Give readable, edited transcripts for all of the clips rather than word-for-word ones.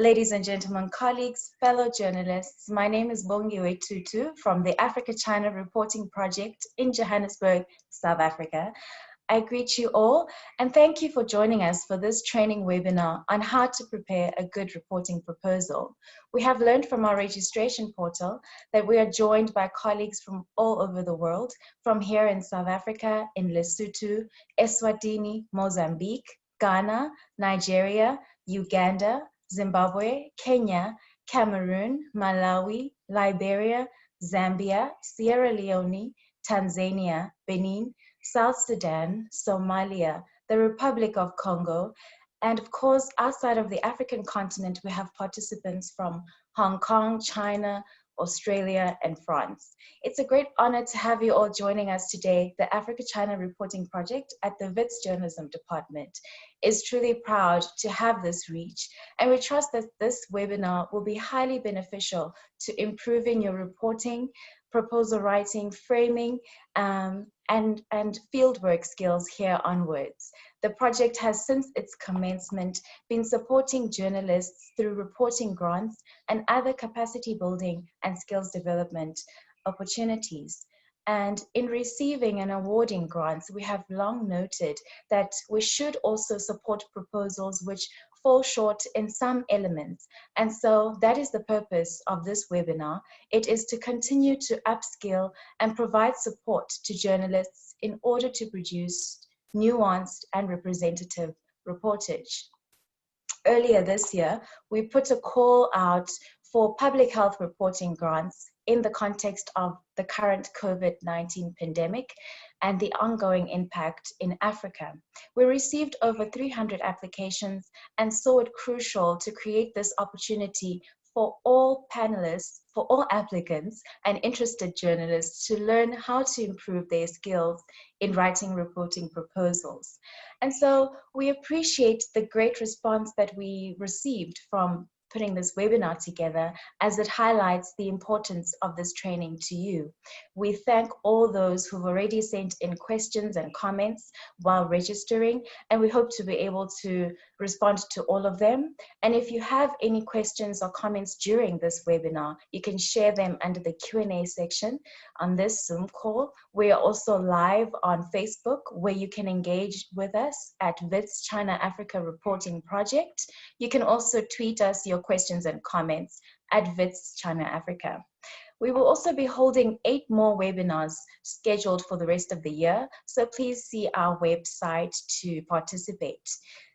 Ladies and gentlemen, colleagues, fellow journalists, my name is Bongiwe Tutu from the Africa-China Reporting Project in Johannesburg, South Africa. I greet you all and thank you for joining us for this training webinar on how to prepare a good reporting proposal. We have learned from our registration portal that we are joined by colleagues from all over the world, from here in South Africa, in Lesotho, Eswatini, Mozambique, Ghana, Nigeria, Uganda, Zimbabwe, Kenya, Cameroon, Malawi, Liberia, Zambia, Sierra Leone, Tanzania, Benin, South Sudan, Somalia, the Republic of Congo, and of course, outside of the African continent, we have participants from Hong Kong, China, Australia, and France. It's a great honor to have you all joining us today. The Africa-China Reporting Project at the WITS Journalism Department is truly proud to have this reach, and we trust that this webinar will be highly beneficial to improving your reporting, proposal writing, framing, and fieldwork skills here onwards. The project has since its commencement been supporting journalists through reporting grants and other capacity building and skills development opportunities. And in receiving and awarding grants, we have long noted that we should also support proposals which fall short in some elements. And so that is the purpose of this webinar. It is to continue to upskill and provide support to journalists in order to produce nuanced and representative reportage. Earlier this year, we put a call out for public health reporting grants in the context of the current COVID-19 pandemic and the ongoing impact in Africa. We received over 300 applications and saw it crucial to create this opportunity for all panelists, for all applicants and interested journalists to learn how to improve their skills in writing reporting proposals. And so we appreciate the great response that we received from putting this webinar together, as it highlights the importance of this training to you. We thank all those who've already sent in questions and comments while registering, and we hope to be able to respond to all of them. And if you have any questions or comments during this webinar, you can share them under the Q&A section on this Zoom call. We are also live on Facebook, where you can engage with us at WITS China Africa Reporting Project. You can also tweet us your questions and comments at WITS China Africa. We will also be holding 8 more webinars scheduled for the rest of the year, so please see our website to participate.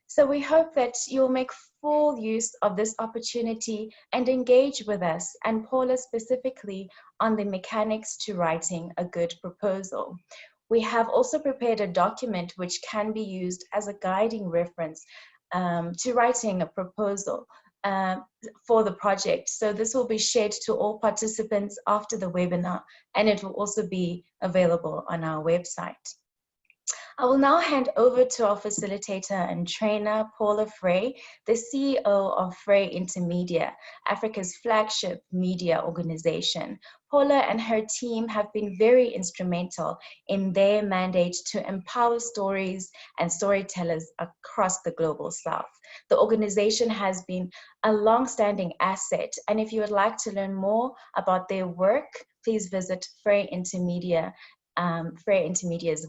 So we hope that you'll make full use of this opportunity and engage with us, and Paula specifically, on the mechanics to writing a good proposal. We have also prepared a document which can be used as a guiding reference to writing a proposal for the project. So this will be shared to all participants after the webinar, and it will also be available on our website. I will now hand over to our facilitator and trainer, Paula Fray, the CEO of Frayintermedia, Africa's flagship media organization. Paula and her team have been very instrumental in their mandate to empower stories and storytellers across the global south. The organization has been a long-standing asset, and if you would like to learn more about their work, please visit Frayintermedia's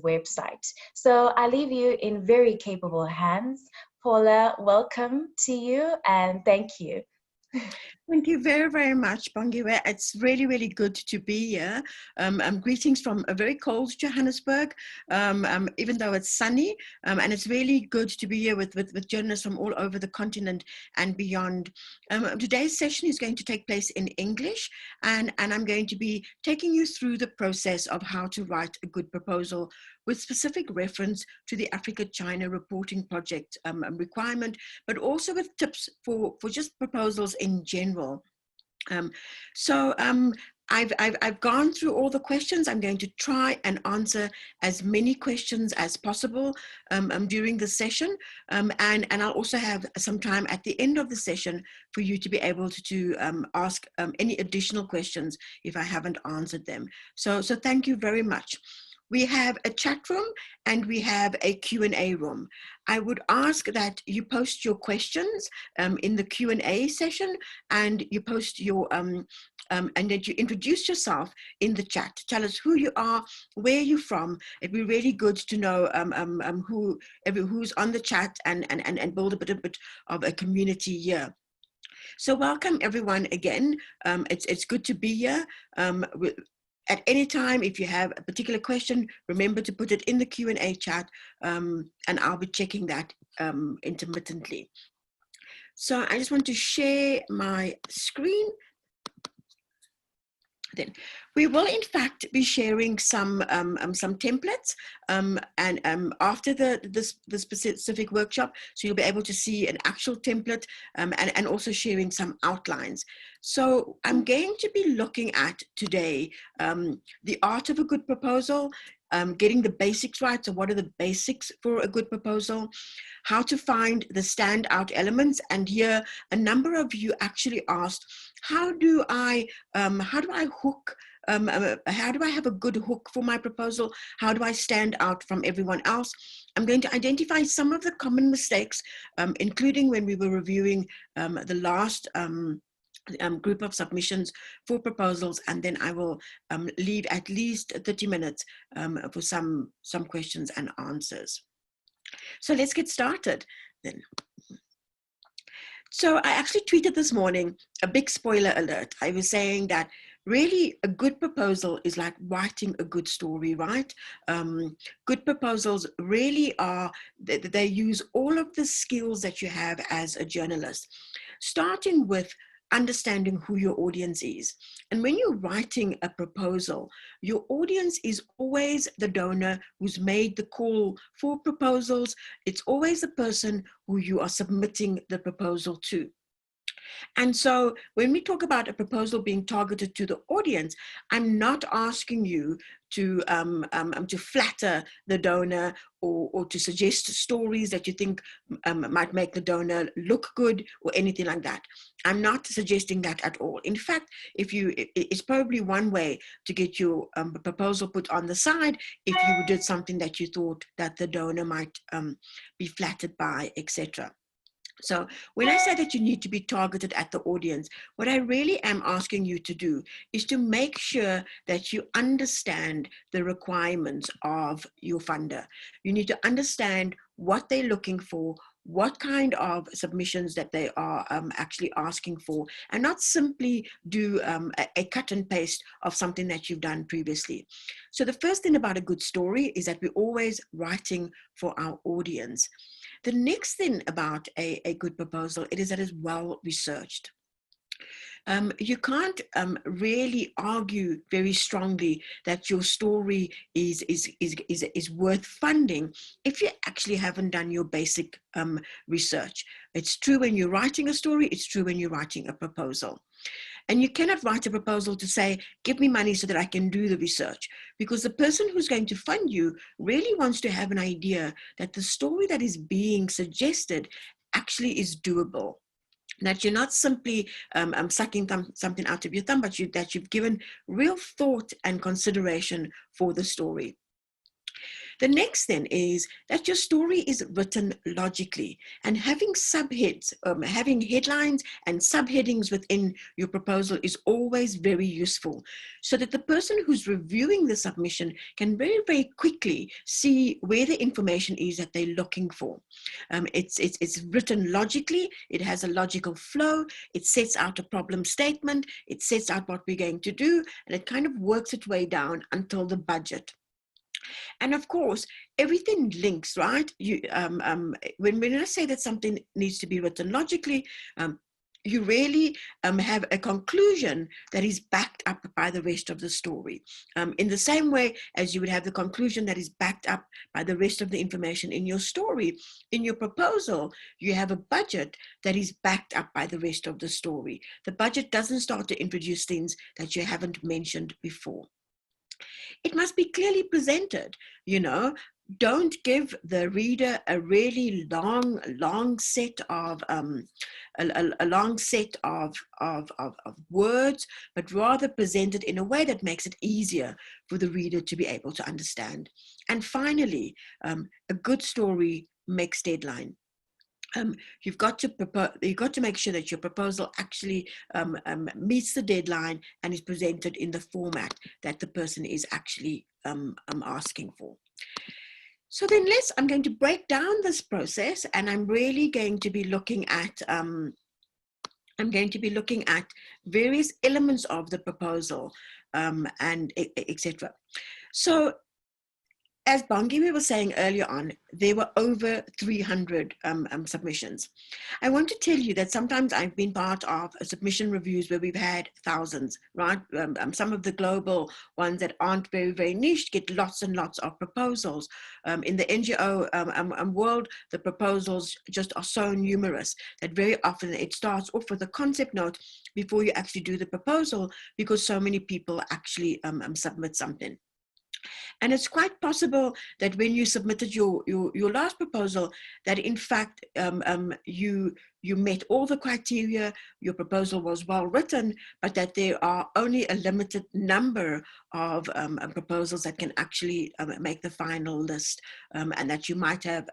website. So I leave you in very capable hands. Paula, welcome to you and thank you. Thank you very, very much, Bongiwe. It's really, really good to be here. Greetings from a very cold Johannesburg, even though it's sunny. And it's really good to be here with journalists from all over the continent and beyond. Today's session is going to take place in English, and I'm going to be taking you through the process of how to write a good proposal with specific reference to the Africa-China Reporting Project requirement, but also with tips for just proposals in general. I've gone through all the questions. I'm going to try and answer as many questions as possible during the session. And I'll also have some time at the end of the session for you to be able to ask any additional questions if I haven't answered them. So thank you very much. We have a chat room and we have a Q&A room. I would ask that you post your questions in the Q&A session, and you post your and that you introduce yourself in the chat. Tell us who you are, where you're from. It'd be really good to know who's on the chat and build a bit of a community here. So welcome everyone again. It's good to be here. At any time, if you have a particular question, remember to put it in the Q&A chat, and I'll be checking that intermittently. So I just want to share my screen. Then we will in fact be sharing some templates after the specific workshop, so you'll be able to see an actual template and also sharing some outlines. So I'm going to be looking at today the art of a good proposal, getting the basics right. So what are the basics for a good proposal? How to find the standout elements. And here a number of you actually asked, how do I hook, how do I have a good hook for my proposal? How do I stand out from everyone else? I'm going to identify some of the common mistakes, including when we were reviewing the last group of submissions for proposals, and then I will leave at least 30 minutes for some questions and answers. So let's get started then. So I actually tweeted this morning, a big spoiler alert. I was saying that really a good proposal is like writing a good story, right? Good proposals really are, they use all of the skills that you have as a journalist, starting with understanding who your audience is. And when you're writing a proposal, your audience is always the donor who's made the call for proposals. It's always the person who you are submitting the proposal to. And so when we talk about a proposal being targeted to the audience, I'm not asking you to flatter the donor or to suggest stories that you think might make the donor look good or anything like that. I'm not suggesting that at all. In fact, it's probably one way to get your proposal put on the side if you did something that you thought that the donor might be flattered by, etc. So when I say that you need to be targeted at the audience, what I really am asking you to do is to make sure that you understand the requirements of your funder. You need to understand what they're looking for, what kind of submissions that they are actually asking for, and not simply do a cut and paste of something that you've done previously. So the first thing about a good story is that we're always writing for our audience. The next thing about a good proposal, it is that it's well researched. You can't really argue very strongly that your story is worth funding if you actually haven't done your basic research. It's true when you're writing a story, it's true when you're writing a proposal. And you cannot write a proposal to say, give me money so that I can do the research, because the person who's going to fund you really wants to have an idea that the story that is being suggested actually is doable. That you're not simply sucking something out of your thumb, but that you've given real thought and consideration for the story. The next thing is that your story is written logically, and having subheads, having headlines and subheadings within your proposal is always very useful, so that the person who's reviewing the submission can very, very quickly see where the information is that they're looking for. It's written logically, it has a logical flow, it sets out a problem statement, it sets out what we're going to do, and it kind of works its way down until the budget. And of course, everything links, right? When I say that something needs to be written logically, you really have a conclusion that is backed up by the rest of the story. In the same way as you would have the conclusion that is backed up by the rest of the information in your story, in your proposal, you have a budget that is backed up by the rest of the story. The budget doesn't start to introduce things that you haven't mentioned before. It must be clearly presented, you know. don't give the reader a really long set of a long set of words, but rather present it in a way that makes it easier for the reader to be able to understand. And finally, a good story makes deadline. You've got to make sure that your proposal actually meets the deadline and is presented in the format that the person is actually asking for. So then I'm going to break down this process, and I'm really going to be looking at various elements of the proposal and etc. So as Bongiwe was saying earlier on, there were over 300 submissions. I want to tell you that sometimes I've been part of submission reviews where we've had thousands, right? Some of the global ones that aren't very, very niche get lots and lots of proposals. In the NGO world, the proposals just are so numerous that very often it starts off with a concept note before you actually do the proposal, because so many people actually submit something. And it's quite possible that when you submitted your last proposal, that in fact you met all the criteria, your proposal was well written, but that there are only a limited number of proposals that can actually make the final list, and that you might have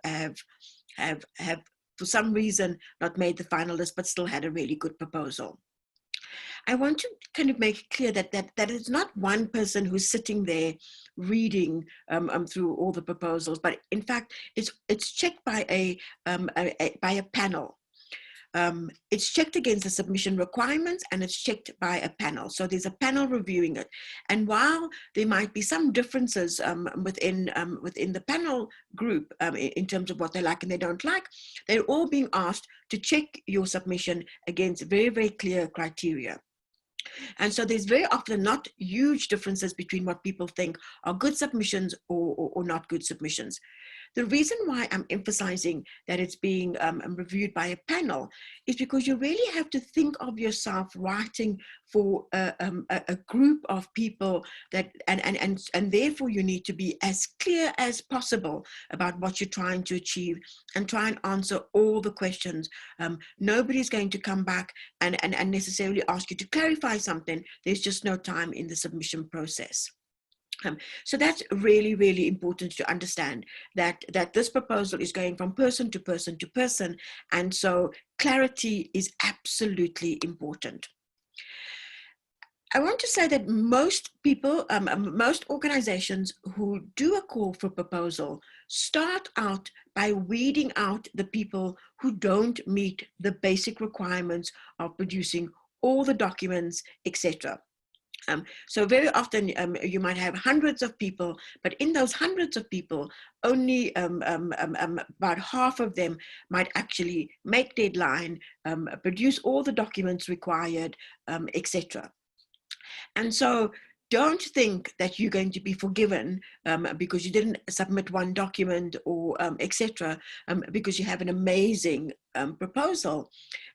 for some reason not made the final list, but still had a really good proposal. I want to kind of make it clear that it's not one person who's sitting there reading through all the proposals, but in fact, it's checked by a panel. It's checked against the submission requirements, and it's checked by a panel. So there's a panel reviewing it. And while there might be some differences within the panel group in terms of what they like and they don't like, they're all being asked to check your submission against very, very clear criteria. And so there's very often not huge differences between what people think are good submissions or not good submissions. The reason why I'm emphasizing that it's being reviewed by a panel is because you really have to think of yourself writing for a group of people that, and therefore you need to be as clear as possible about what you're trying to achieve and try and answer all the questions. Nobody's going to come back and necessarily ask you to clarify something. There's just no time in the submission process. So that's really, really important to understand, that this proposal is going from person to person to person. And so clarity is absolutely important. I want to say that most people, most organizations who do a call for proposal start out by weeding out the people who don't meet the basic requirements of producing all the documents, etc. So very often you might have hundreds of people, but in those hundreds of people, only about half of them might actually make deadline, produce all the documents required, etc. And so don't think that you're going to be forgiven because you didn't submit one document or etc. Because you have an amazing proposal.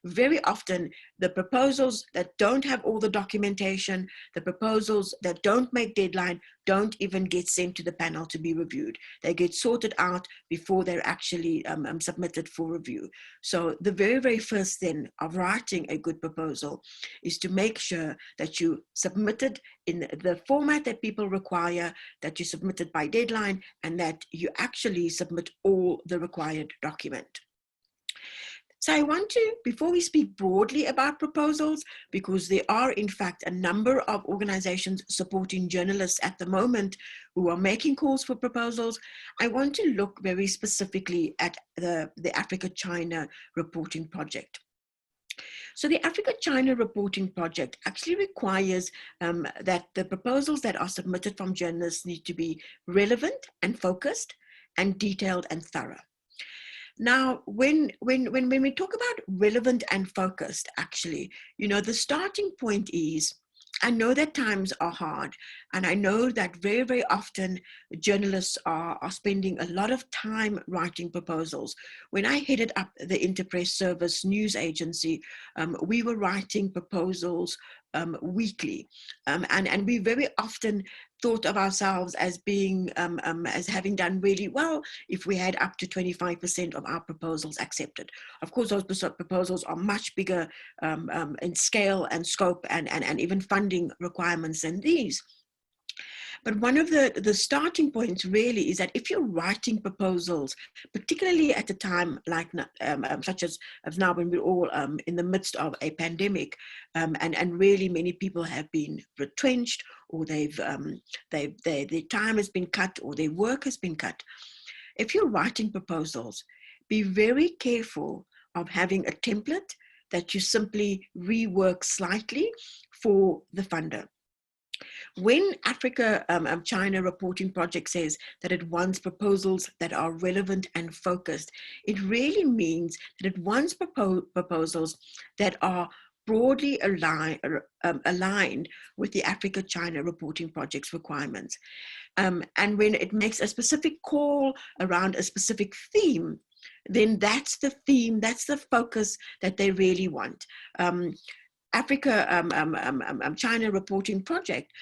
Very often the proposals that don't have all the documentation, the proposals that don't make deadline, don't even get sent to the panel to be reviewed. They get sorted out before they're actually submitted for review. So the very, very first thing of writing a good proposal is to make sure that you submit it in the format that people require, that you submit it by deadline, and that you actually submit all the required document. So I want to, before we speak broadly about proposals, because there are in fact a number of organizations supporting journalists at the moment who are making calls for proposals, I want to look very specifically at the Africa-China reporting project. So the Africa-China reporting project actually requires that the proposals that are submitted from journalists need to be relevant and focused and detailed and thorough. Now, when we talk about relevant and focused, actually, you know, the starting point is, I know that times are hard, and I know that very, very often journalists are spending a lot of time writing proposals. When I headed up the Interpress Service news agency, we were writing proposals weekly. And we very often thought of ourselves as being, as having done really well if we had up to 25% of our proposals accepted. Of course, those proposals are much bigger in scale and scope and even funding requirements than these. But one of the starting points really is that if you're writing proposals, particularly at a time like such as now when we're all in the midst of a pandemic, and really many people have been retrenched, or their time has been cut, or their work has been cut. If you're writing proposals, be very careful of having a template that you simply rework slightly for the funder. When Africa-China Reporting Project says that it wants proposals that are relevant and focused, it really means that it wants proposals that are broadly aligned with the Africa-China Reporting Project's requirements. And when it makes a specific call around a specific theme, then that's the theme, that's the focus that they really want. China Reporting Project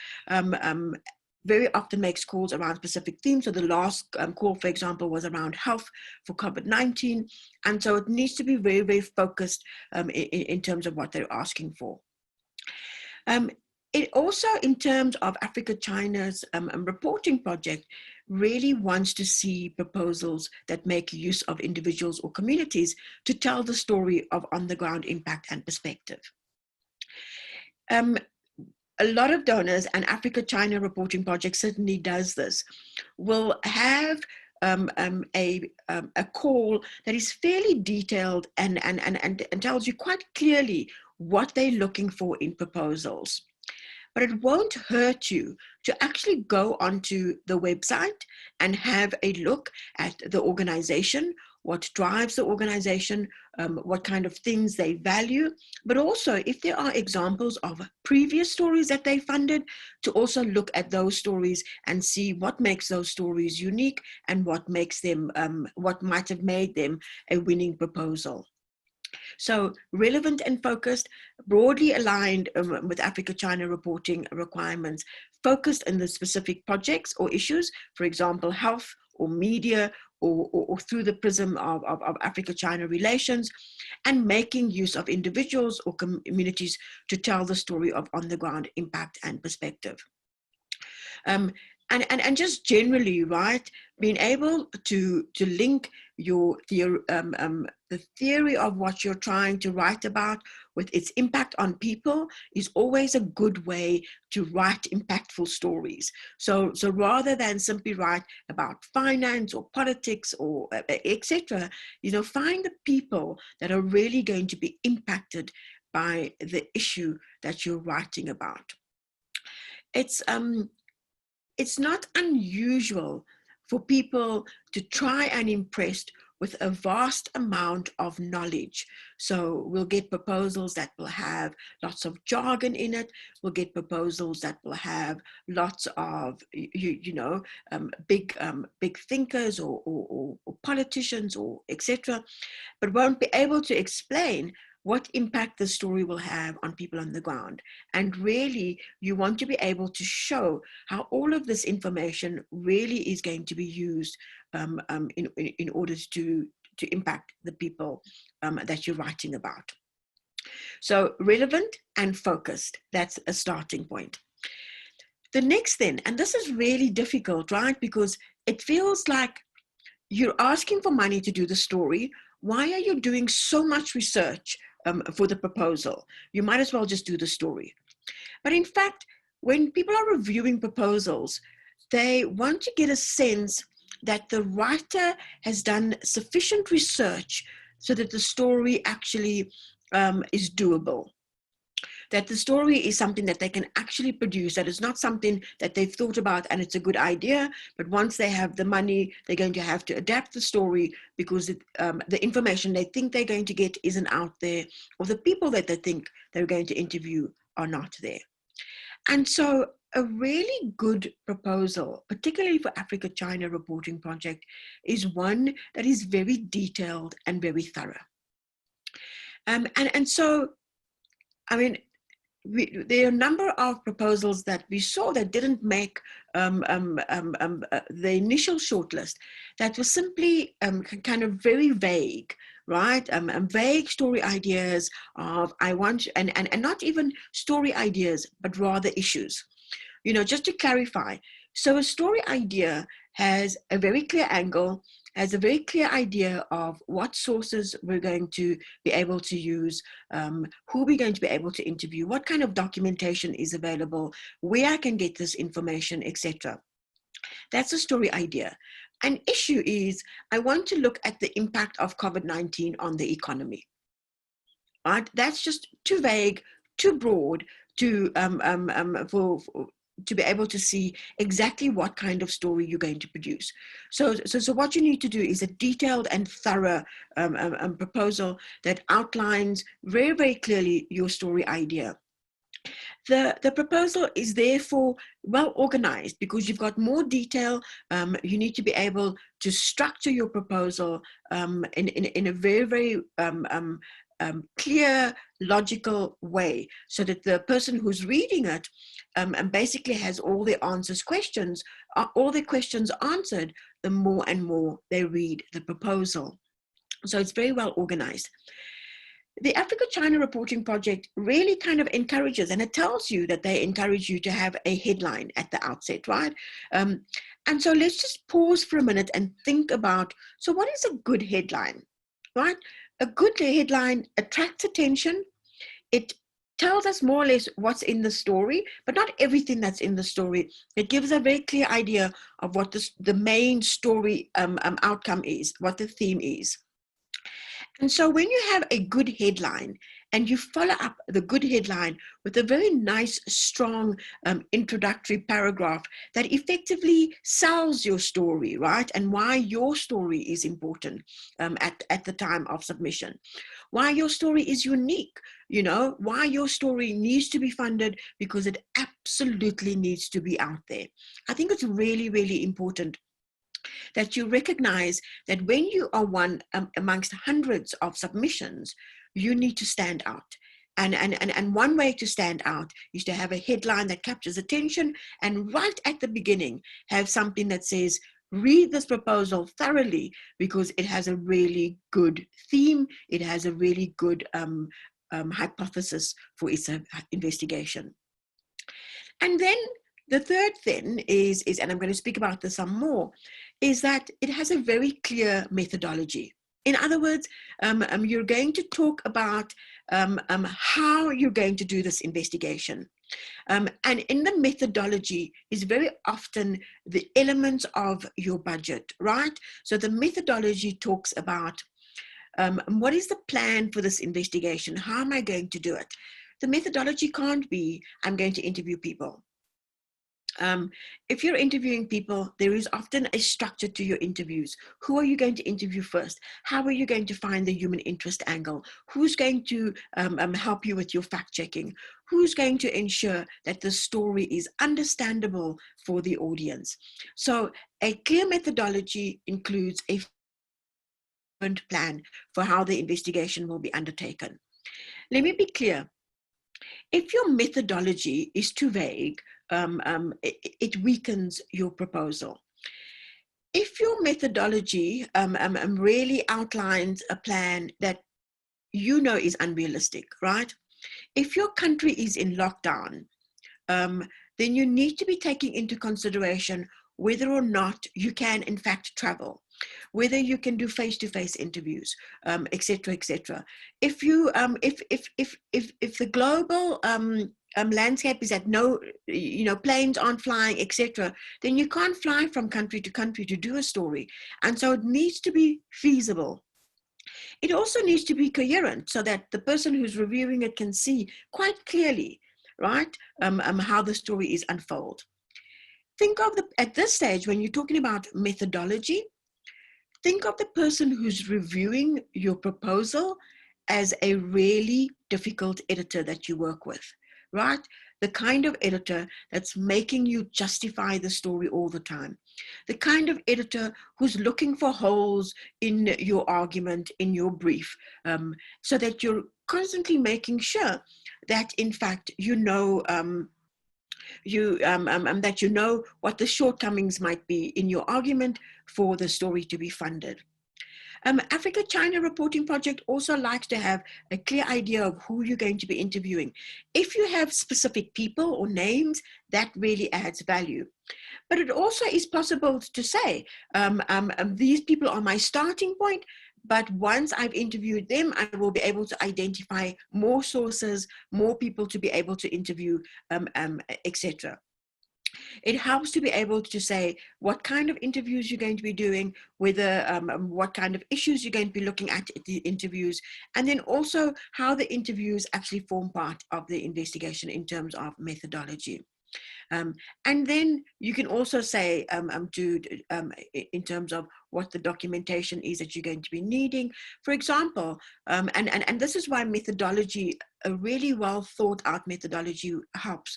very often makes calls around specific themes. So the last call, for example, was around health for COVID-19. And so it needs to be very, very focused in terms of what they're asking for. It also, in terms of Africa-China's reporting project, really wants to see proposals that make use of individuals or communities to tell the story of on-the-ground impact and perspective. A lot of donors, and Africa-China Reporting Project certainly does this, will have a call that is fairly detailed and tells you quite clearly what they're looking for in proposals. But it won't hurt you to actually go onto the website and have a look at the organization, what drives the organization, what kind of things they value, but also if there are examples of previous stories that they funded, to also look at those stories and see what makes those stories unique and what makes them, what might have made them a winning proposal. So relevant and focused, broadly aligned with Africa-China reporting requirements, focused in the specific projects or issues, for example, health or media, or through the prism of Africa-China relations, and making use of individuals or communities to tell the story of on-the-ground impact and perspective. And just generally, right, being able to link your the theory of what you're trying to write about with its impact on people is always a good way to write impactful stories. So rather than simply write about finance or politics or etc., you know, find the people that are really going to be impacted by the issue that you're writing about. It's not unusual for people to try and impress with a vast amount of knowledge. So we'll get proposals that will have lots of jargon in it. We'll get proposals that will have lots of, big thinkers or politicians or etc., but won't be able to explain what impact the story will have on people on the ground. And really, you want to be able to show how all of this information really is going to be used in order to impact the people that you're writing about. So relevant and focused, that's a starting point. The next thing, and this is really difficult, right? Because it feels like you're asking for money to do the story. Why are you doing so much research for the proposal? You might as well just do the story. But in fact, when people are reviewing proposals, they want to get a sense that the writer has done sufficient research so that the story actually is doable. That the story is something that they can actually produce, that it's not something that they've thought about and it's a good idea, but once they have the money, they're going to have to adapt the story because the information they think they're going to get isn't out there, or the people that they think they're going to interview are not there. And so a really good proposal, particularly for Africa-China Reporting Project, is one that is very detailed and very thorough. And so, I mean, there are a number of proposals that we saw that didn't make the initial shortlist, that was simply kind of very vague, right? Vague story ideas of I want, and not even story ideas, but rather issues. You know, just to clarify, so a story idea has a very clear angle, has a very clear idea of what sources we're going to be able to use, who we're going to be able to interview, what kind of documentation is available, where I can get this information, etc. That's a story idea. An issue is, I want to look at the impact of COVID-19 on the economy. Right? That's just too vague, too broad to to be able to see exactly what kind of story you're going to produce. So what you need to do is a detailed and thorough proposal that outlines very, very clearly your story idea. The proposal is therefore well organized because you've got more detail. You need to be able to structure your proposal in a very, very clear, logical way, so that the person who's reading it and basically has all their questions answered the more and more they read the proposal. So it's very well organized. The Africa-China Reporting Project really kind of encourages, and it tells you that they encourage you to have a headline at the outset, right? And so let's just pause for a minute and think about, so what is a good headline, right? A good headline attracts attention. It tells us more or less what's in the story, but not everything that's in the story. It gives a very clear idea of what the main story outcome is, what the theme is. And so when you have a good headline and you follow up the good headline with a very nice, strong introductory paragraph that effectively sells your story, right? And why your story is important at the time of submission. Why your story is unique, you know, why your story needs to be funded because it absolutely needs to be out there. I think it's really, really important that you recognize that when you are one amongst hundreds of submissions, you need to stand out. And one way to stand out is to have a headline that captures attention, and right at the beginning, have something that says, read this proposal thoroughly because it has a really good theme. It has a really good hypothesis for its investigation. And then the third thing is, and I'm going to speak about this some more, is that it has a very clear methodology. In other words, you're going to talk about how you're going to do this investigation. And in the methodology is very often the elements of your budget, right? So the methodology talks about what is the plan for this investigation? How am I going to do it? The methodology can't be, I'm going to interview people. If you're interviewing people, there is often a structure to your interviews. Who are you going to interview first? How are you going to find the human interest angle? Who's going to help you with your fact checking? Who's going to ensure that the story is understandable for the audience? So a clear methodology includes a plan for how the investigation will be undertaken. Let me be clear. If your methodology is too vague, it weakens your proposal. If your methodology really outlines a plan that you know is unrealistic, right? If your country is in lockdown, then you need to be taking into consideration whether or not you can in fact travel, whether you can do face-to-face interviews, etc., etc. If you, if the global landscape is that no, planes aren't flying, etc., then you can't fly from country to country to do a story, and so it needs to be feasible. It also needs to be coherent so that the person who's reviewing it can see quite clearly, right, how the story is unfold. Think of at this stage, when you're talking about methodology, think of the person who's reviewing your proposal as a really difficult editor that you work with, right? The kind of editor that's making you justify the story all the time. The kind of editor who's looking for holes in your argument, in your brief, so that you're constantly making sure that in fact you know that you know what the shortcomings might be in your argument for the story to be funded. Africa-China Reporting Project also likes to have a clear idea of who you're going to be interviewing. If you have specific people or names, that really adds value. But it also is possible to say, these people are my starting point, but once I've interviewed them, I will be able to identify more sources, more people to be able to interview, etc. It helps to be able to say what kind of interviews you're going to be doing, whether what kind of issues you're going to be looking at the interviews, and then also how the interviews actually form part of the investigation in terms of methodology. And then you can also say in terms of what the documentation is that you're going to be needing. For example, and this is why methodology, a really well thought out methodology helps.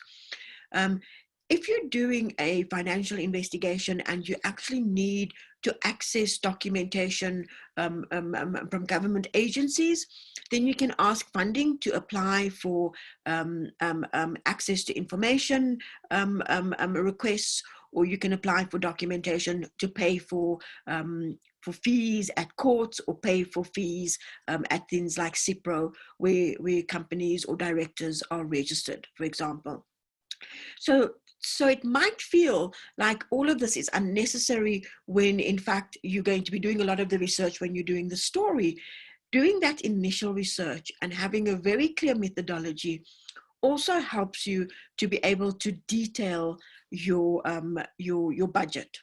If you're doing a financial investigation and you actually need to access documentation from government agencies, then you can ask funding to apply for access to information requests, or you can apply for documentation to pay for fees at courts, or pay for fees at things like CIPRO, where companies or directors are registered, for example. So it might feel like all of this is unnecessary when in fact you're going to be doing a lot of the research when you're doing the story. Doing that initial research and having a very clear methodology also helps you to be able to detail your budget.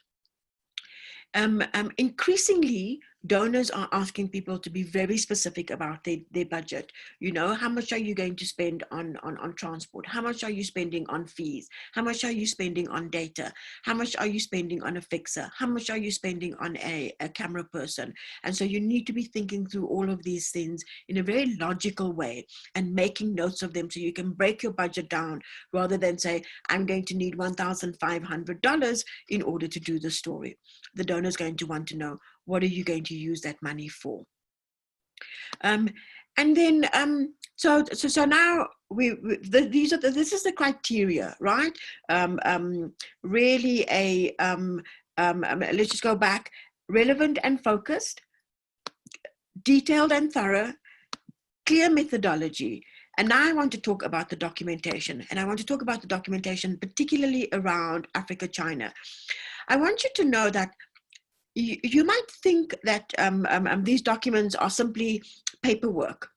Increasingly, donors are asking people to be very specific about their budget. You know, how much are you going to spend on transport? How much are you spending on fees? How much are you spending on data? How much are you spending on a fixer? How much are you spending on a camera person? And so you need to be thinking through all of these things in a very logical way and making notes of them so you can break your budget down, rather than say, I'm going to need $1,500 in order to do the story. The donor is going to want to know, what are you going to use that money for? And then, so now this is the criteria, right? Really let's just go back: relevant and focused, detailed and thorough, clear methodology. And now I want to talk about the documentation, and I want to talk about the documentation particularly around Africa-China. I want you to know that you might think that these documents are simply paperwork.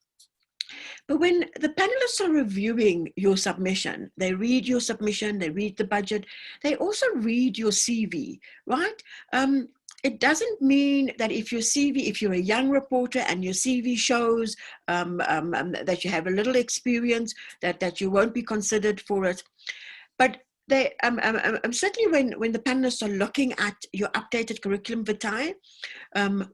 But when the panelists are reviewing your submission, they read your submission, they read the budget, they also read your CV, right? It doesn't mean that if you're a young reporter and your CV shows that you have a little experience, that you won't be considered for it. But they certainly when the panelists are looking at your updated curriculum vitae,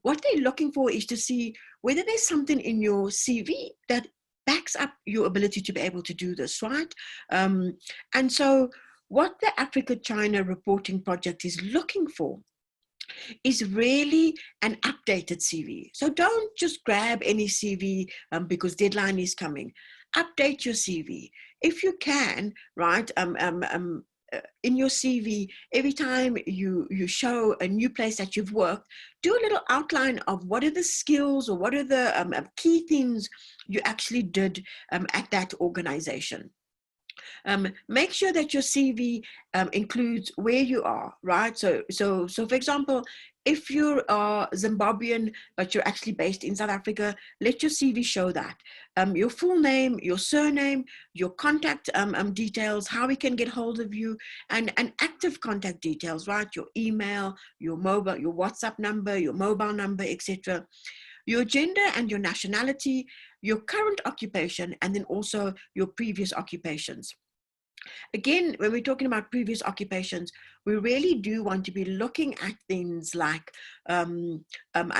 what they're looking for is to see whether there's something in your CV that backs up your ability to be able to do this, right? And so what the Africa-China Reporting Project is looking for is really an updated CV. So don't just grab any CV because deadline is coming. Update your CV. If you can, right, in your CV, every time you show a new place that you've worked, do a little outline of what are the skills or what are the key things you actually did at that organization. Make sure that your CV includes where you are, right? So for example, if you are Zimbabwean, but you're actually based in South Africa, let your CV show that. Your full name, your surname, your contact details, how we can get hold of you, and active contact details, right? Your email, your mobile, your WhatsApp number, your mobile number, etc. Your gender and your nationality, your current occupation, and then also your previous occupations. Again, when we're talking about previous occupations, we really do want to be looking at things like, I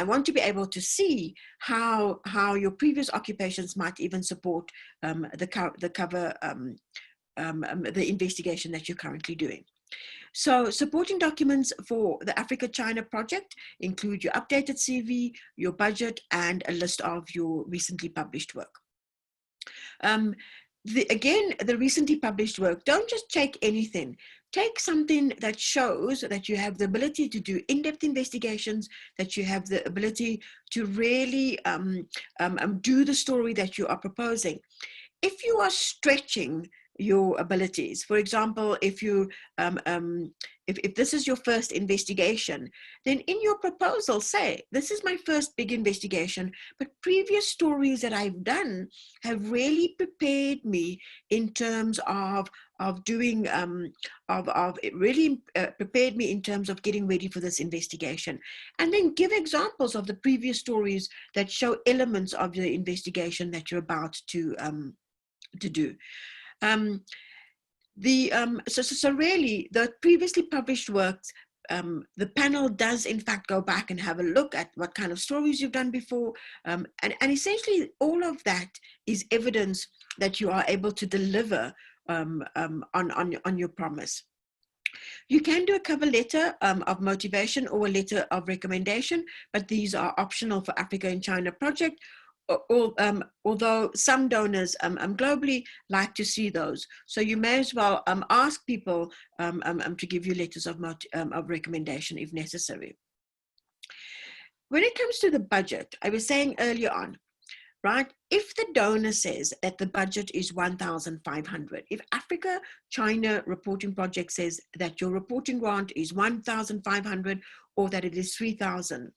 want to be able to see how your previous occupations might even support the investigation that you're currently doing. So supporting documents for the Africa-China project include your updated CV, your budget, and a list of your recently published work. Again, the recently published work, don't just take anything. Take something that shows that you have the ability to do in-depth investigations, that you have the ability to really do the story that you are proposing. If you are stretching your abilities, for example, if this is your first investigation, then in your proposal say, this is my first big investigation, but previous stories that I've done have really prepared me in terms of doing it really prepared me in terms of getting ready for this investigation. And then give examples of the previous stories that show elements of the investigation that you're about to do. So really, the previously published works, the panel does in fact go back and have a look at what kind of stories you've done before, and essentially all of that is evidence that you are able to deliver on your promise. You can do a cover letter of motivation or a letter of recommendation, but these are optional for Africa and China project. Although some donors globally like to see those. So you may as well ask people to give you letters of recommendation if necessary. When it comes to the budget, I was saying earlier on, right? If the donor says that the budget is 1,500, if Africa China Reporting Project says that your reporting grant is 1,500 or that it is 3,000,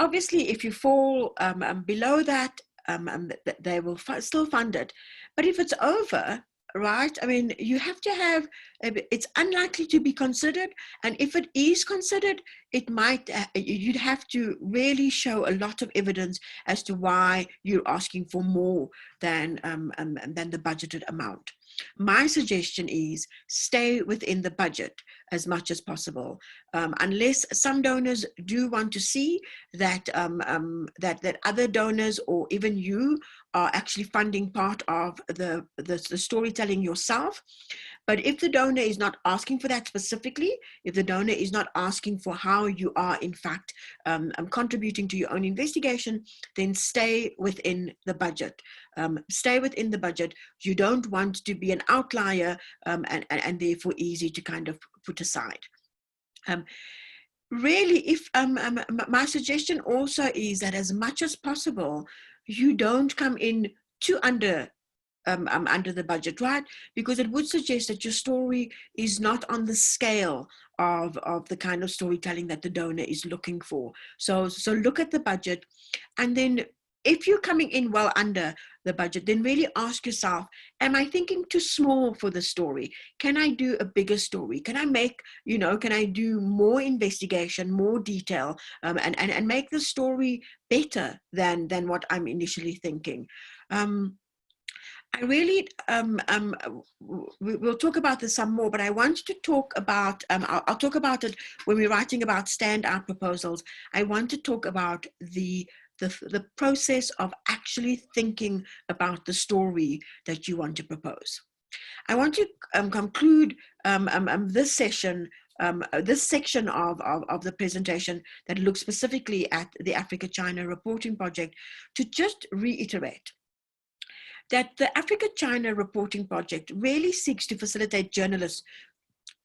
obviously, if you fall below that, they will still fund it. But if it's over, right, I mean, you have to have, it's unlikely to be considered. And if it is considered, it might, you'd have to really show a lot of evidence as to why you're asking for more than the budgeted amount. My suggestion is stay within the budget as much as possible, unless some donors do want to see that that other donors or even you are actually funding part of the storytelling yourself. But if the donor is not asking for that specifically, if the donor is not asking for how you are in fact contributing to your own investigation, then stay within the budget. Stay within the budget. You don't want to be an outlier and therefore easy to kind of put aside. Really, if my suggestion also is that as much as possible, you don't come in too under the budget, right? Because it would suggest that your story is not on the scale of the kind of storytelling that the donor is looking for. So look at the budget, and then if you're coming in well under the budget, then really ask yourself, am I thinking too small for the story? Can I do a bigger story? Can I make, can I do more investigation, more detail, and make the story better than what I'm initially thinking? I really, we'll talk about this some more, but I want to talk about, I'll talk about it when we're writing about standout proposals. I want to talk about the process of actually thinking about the story that you want to propose. I want to conclude this session, this section of the presentation that looks specifically at the Africa-China Reporting Project to just reiterate that the Africa-China Reporting Project really seeks to facilitate journalists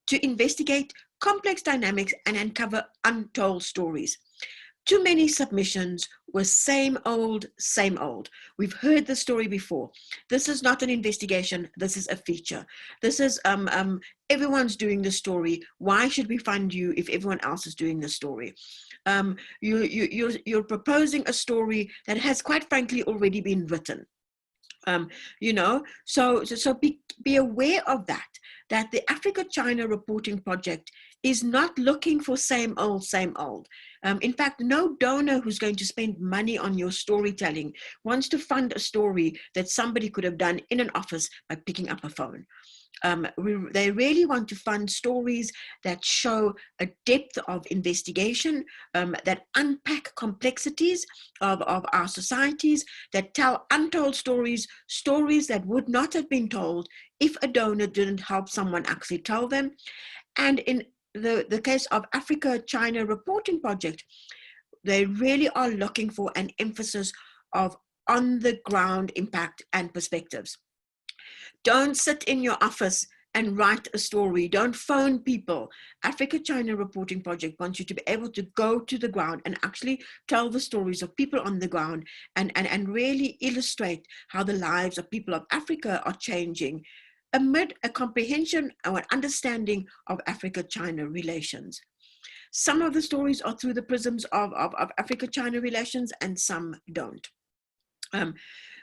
to investigate complex dynamics and uncover untold stories. Too many submissions were same old, same old. We've heard the story before. This is not an investigation. This is a feature. This is everyone's doing the story. Why should we fund you if everyone else is doing the story? You're proposing a story that has, quite frankly, already been written. So be aware of that the Africa-China Reporting Project is not looking for same old, same old. In fact, no donor who's going to spend money on your storytelling wants to fund a story that somebody could have done in an office by picking up a phone. They really want to fund stories that show a depth of investigation, that unpack complexities of our societies, that tell untold stories, stories that would not have been told if a donor didn't help someone actually tell them. And in the case of Africa-China Reporting Project, they really are looking for an emphasis of on the ground impact and perspectives. Don't sit in your office and write a story. Don't phone people. Africa-China Reporting Project wants you to be able to go to the ground and actually tell the stories of people on the ground and really illustrate how the lives of people of Africa are changing amid a comprehension or an understanding of Africa-China relations. Some of the stories are through the prisms of Africa-China relations and some don't.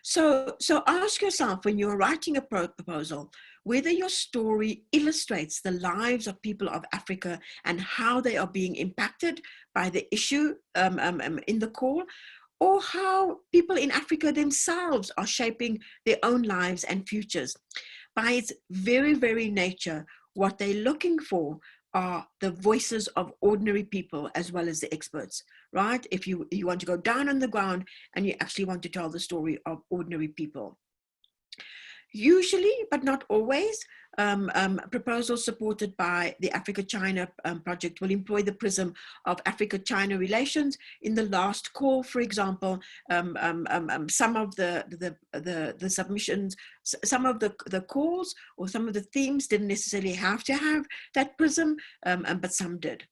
So ask yourself when you're writing a proposal, whether your story illustrates the lives of people of Africa and how they are being impacted by the issue in the call, or how people in Africa themselves are shaping their own lives and futures. By its very, very nature, what they're looking for are the voices of ordinary people as well as the experts, right? If you want to go down on the ground and you actually want to tell the story of ordinary people. Usually, but not always, proposals supported by the Africa-China project will employ the prism of Africa-China relations. In the last call, for example, some of the submissions, some of the calls or some of the themes didn't necessarily have to have that prism, but some did.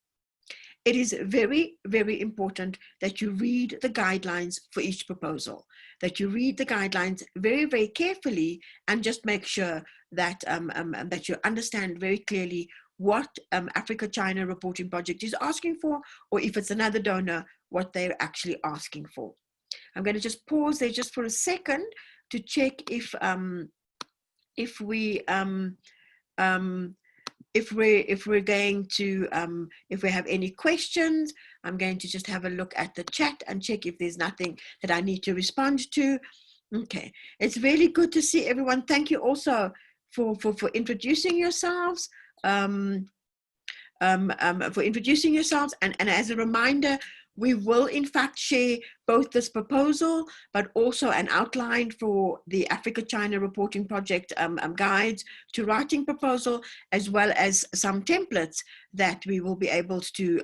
It is very, very important that you read the guidelines for each proposal, that you read the guidelines very, very carefully and just make sure that, that you understand very clearly what Africa-China Reporting Project is asking for, or if it's another donor, what they're actually asking for. I'm going to just pause there just for a second to check if we have any questions. I'm going to just have a look at the chat and check if there's nothing that I need to respond to. Okay, it's really good to see everyone. Thank you also for introducing yourselves. And as a reminder, we will in fact share both this proposal, but also an outline for the Africa-China Reporting Project guides to writing proposal, as well as some templates that we will be able to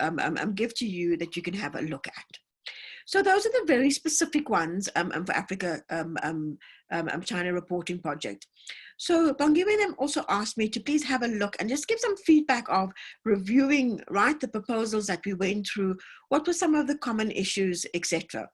give to you that you can have a look at. So those are the very specific ones for Africa-China Reporting Project. So Bongiwe also asked me to please have a look and just give some feedback of reviewing, right, the proposals that we went through, what were some of the common issues, etc.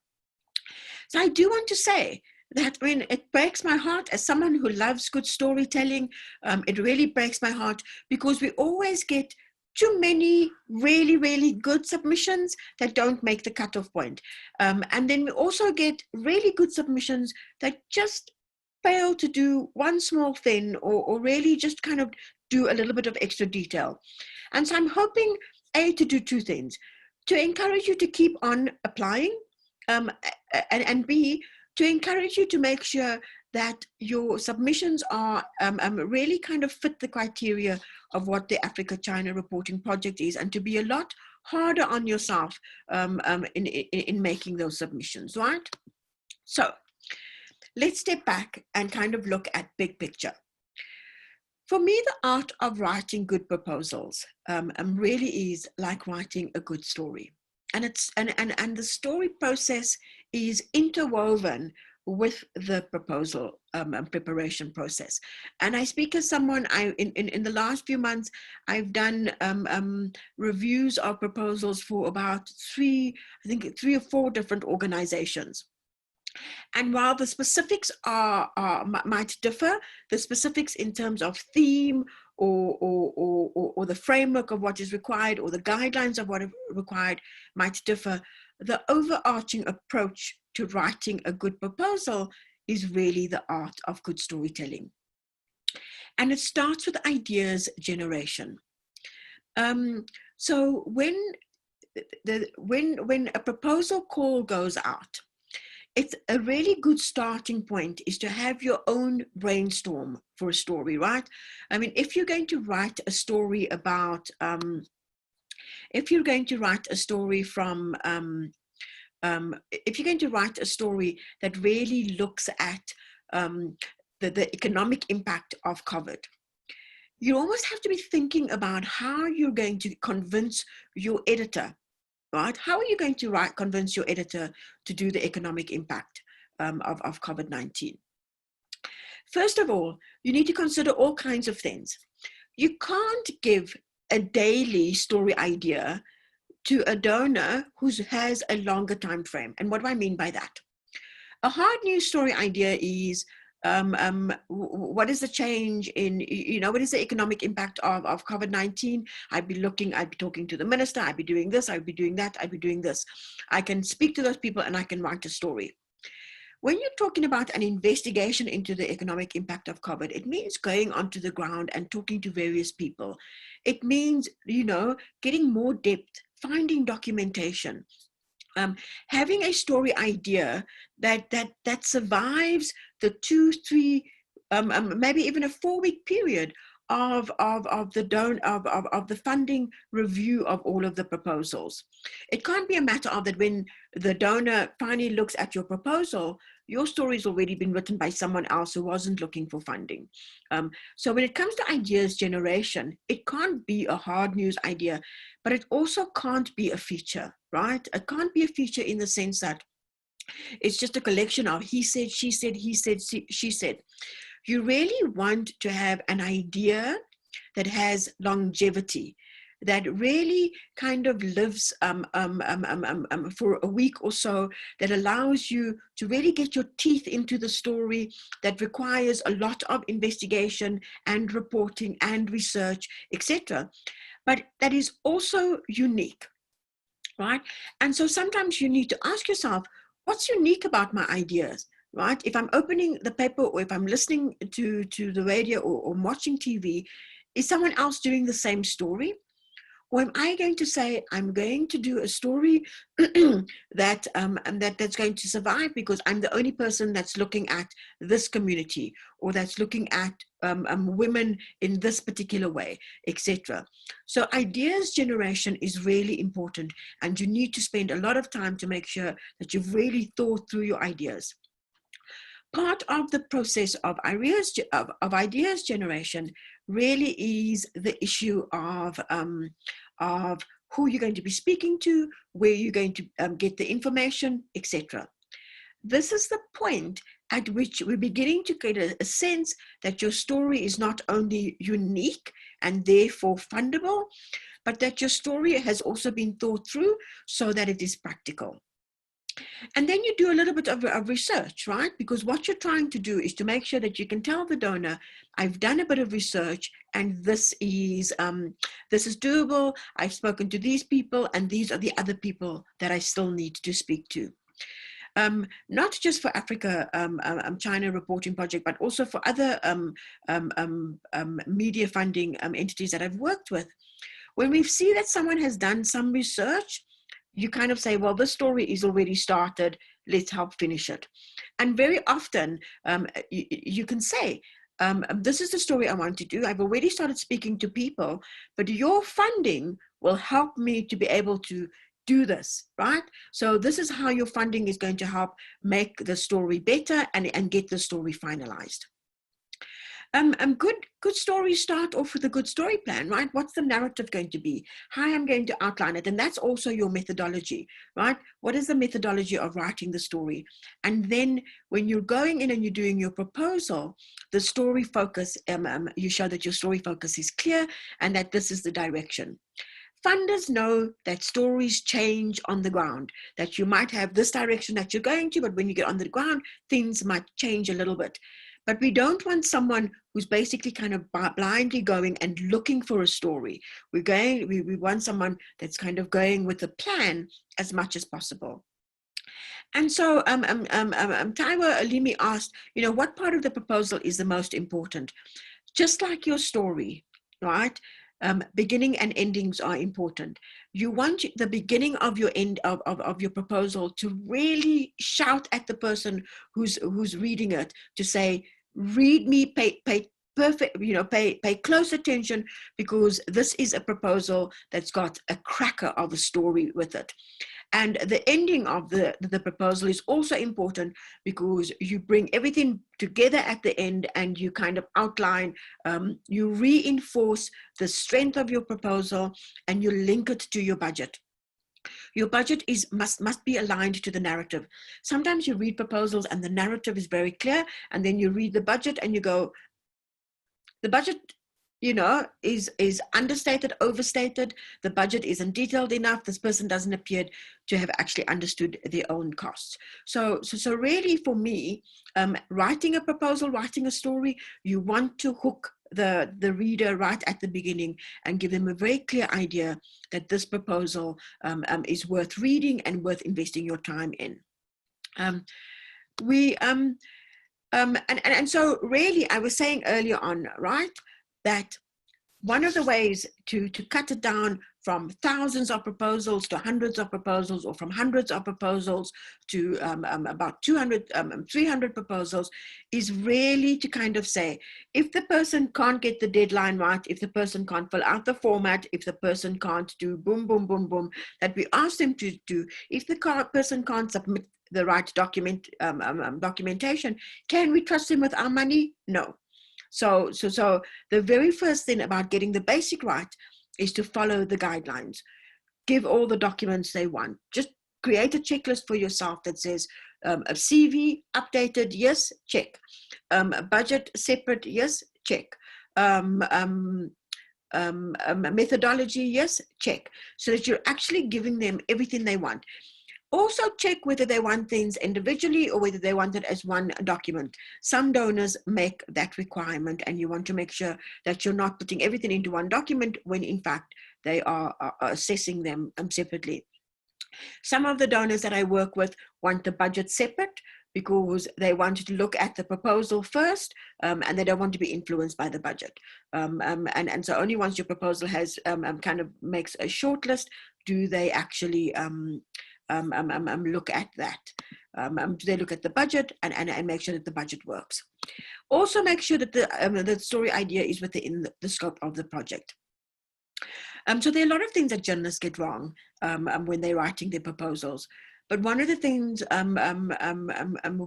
So I do want to say that, I mean, it breaks my heart as someone who loves good storytelling. It really breaks my heart because we always get too many really, really good submissions that don't make the cutoff point. And then we also get really good submissions that just fail to do one small thing or really just kind of do a little bit of extra detail. And so I'm hoping, A, to do two things, to encourage you to keep on applying, and B, to encourage you to make sure that your submissions are really kind of fit the criteria of what the Africa-China Reporting Project is, and to be a lot harder on yourself in making those submissions, right? So let's step back and kind of look at big picture. For me, the art of writing good proposals really is like writing a good story. And the story process is interwoven with the proposal preparation process. And I speak as someone, in the last few months, I've done reviews of proposals for about three or four different organizations. And while the specifics might differ, the specifics in terms of theme or the framework of what is required or the guidelines of what is required might differ, the overarching approach to writing a good proposal is really the art of good storytelling. And it starts with ideas generation. So when a proposal call goes out, it's a really good starting point is to have your own brainstorm for a story, right? I mean, if you're going to write a story about, if you're going to write a story that really looks at the economic impact of COVID, you almost have to be thinking about how you're going to convince your editor, right? How are you going to convince your editor to do the economic impact of COVID-19. First of all, you need to consider all kinds of things. You can't give a daily story idea to a donor who has a longer time frame. And what do I mean by that? A hard news story idea is what is the change in, what is the economic impact of COVID-19? I'd be talking to the minister, I'd be doing this, I'd be doing that, I'd be doing this. I can speak to those people and I can write a story. When you're talking about an investigation into the economic impact of COVID, it means going onto the ground and talking to various people. It means, getting more depth, finding documentation, having a story idea that survives the 2, 3, maybe even a 4-week period of the funding review of all of the proposals. It can't be a matter of that when the donor finally looks at your proposal, your story's already been written by someone else who wasn't looking for funding. So when it comes to ideas generation, it can't be a hard news idea, but it also can't be a feature, right? It can't be a feature in the sense that it's just a collection of he said, she said, he said, she said. You really want to have an idea that has longevity, that really kind of lives for a week or so, that allows you to really get your teeth into the story, that requires a lot of investigation and reporting and research, etc. But that is also unique, right? And so sometimes you need to ask yourself, what's unique about my ideas? Right? If I'm opening the paper or if I'm listening to the radio or watching TV, is someone else doing the same story? Or am I going to say, I'm going to do a story that's going to survive because I'm the only person that's looking at this community or that's looking at women in this particular way, etc. So ideas generation is really important, and you need to spend a lot of time to make sure that you've really thought through your ideas. Part of the process of ideas generation really is the issue of who you're going to be speaking to, where you're going to get the information, etc. This is the point at which we're beginning to get a sense that your story is not only unique and therefore fundable, but that your story has also been thought through so that it is practical. And then you do a little bit of research, right? Because what you're trying to do is to make sure that you can tell the donor, I've done a bit of research and this is doable. I've spoken to these people and these are the other people that I still need to speak to. Not just for Africa China Reporting Project, but also for other media funding entities that I've worked with. When we see that someone has done some research, you kind of say, well, this story is already started, let's help finish it. And very often you can say, this is the story I want to do. I've already started speaking to people, but your funding will help me to be able to do this, right? So this is how your funding is going to help make the story better and get the story finalized. Good stories start off with a good story plan, right? What's the narrative going to be? How I'm going to outline it. And that's also your methodology, right? What is the methodology of writing the story? And then when you're going in and you're doing your proposal, the story focus, you show that your story focus is clear and that this is the direction. Funders know that stories change on the ground, that you might have this direction that you're going to, but when you get on the ground, things might change a little bit. But we don't want someone who's basically kind of blindly going and looking for a story. We want someone that's kind of going with a plan as much as possible. And so Taiwo Alimi asked, what part of the proposal is the most important? Just like your story, right? Beginning and endings are important. You want the beginning of your end of your proposal to really shout at the person who's reading it to say, read me, pay perfect, pay close attention, because this is a proposal that's got a cracker of a story with it. And the ending of the proposal is also important because you bring everything together at the end and you kind of outline, you reinforce the strength of your proposal and you link it to your budget. Your budget must be aligned to the narrative. Sometimes you read proposals and the narrative is very clear, and then you read the budget and you go, the budget, is understated, overstated. The budget isn't detailed enough. This person doesn't appear to have actually understood their own costs. So really for me, writing a proposal, writing a story, you want to hook the reader right at the beginning and give them a very clear idea that this proposal is worth reading and worth investing your time in. And so really, I was saying earlier on, right, that one of the ways to cut it down from thousands of proposals to hundreds of proposals, or from hundreds of proposals to about 200, 300 proposals, is really to kind of say, if the person can't get the deadline right, if the person can't fill out the format, if the person can't do boom, boom, boom, boom, that we ask them to do, if the person can't submit the right documentation, can we trust them with our money? No. So the very first thing about getting the basic right is to follow the guidelines. Give all the documents they want. Just create a checklist for yourself that says a CV updated, yes, check. A budget separate, yes, check. Methodology, yes, check. So that you're actually giving them everything they want. Also check whether they want things individually or whether they want it as one document. Some donors make that requirement, and you want to make sure that you're not putting everything into one document when in fact they are assessing them separately. Some of the donors that I work with want the budget separate because they want to look at the proposal first, and they don't want to be influenced by the budget. And so only once your proposal has kind of makes a short list do they actually look at that. Do they look at the budget and make sure that the budget works? Also make sure that the story idea is within the scope of the project. So there are a lot of things that journalists get wrong when they're writing their proposals. But one of the things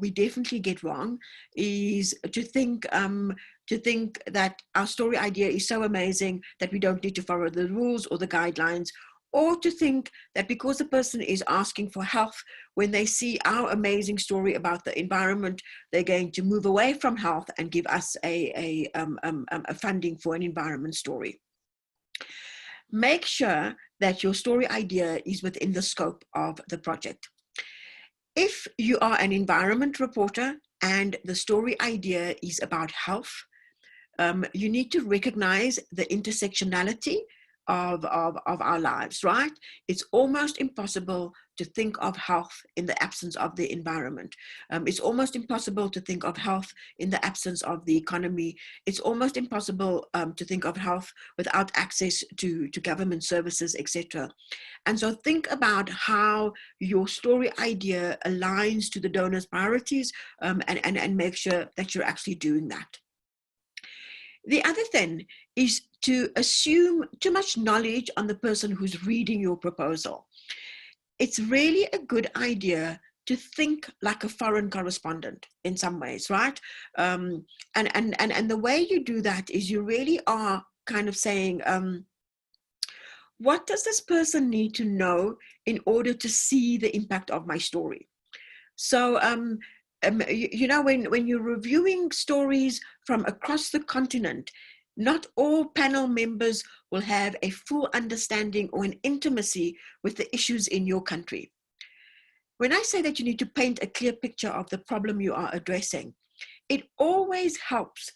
we definitely get wrong is to think that our story idea is so amazing that we don't need to follow the rules or the guidelines, or to think that because a person is asking for health, when they see our amazing story about the environment, they're going to move away from health and give us a funding for an environment story. Make sure that your story idea is within the scope of the project. If you are an environment reporter and the story idea is about health, you need to recognize the intersectionality of our lives, right? It's almost impossible to think of health in the absence of the environment. It's almost impossible to think of health in the absence of the economy. It's almost impossible to think of health without access to government services, etc. And so think about how your story idea aligns to the donor's priorities, and make sure that you're actually doing that. The other thing is to assume too much knowledge on the person who's reading your proposal. It's really a good idea to think like a foreign correspondent in some ways, right? And the way you do that is you really are kind of saying, what does this person need to know in order to see the impact of my story? So, you know, when you're reviewing stories from across the continent, not all panel members will have a full understanding or an intimacy with the issues in your country. When I say that you need to paint a clear picture of the problem you are addressing, it always helps,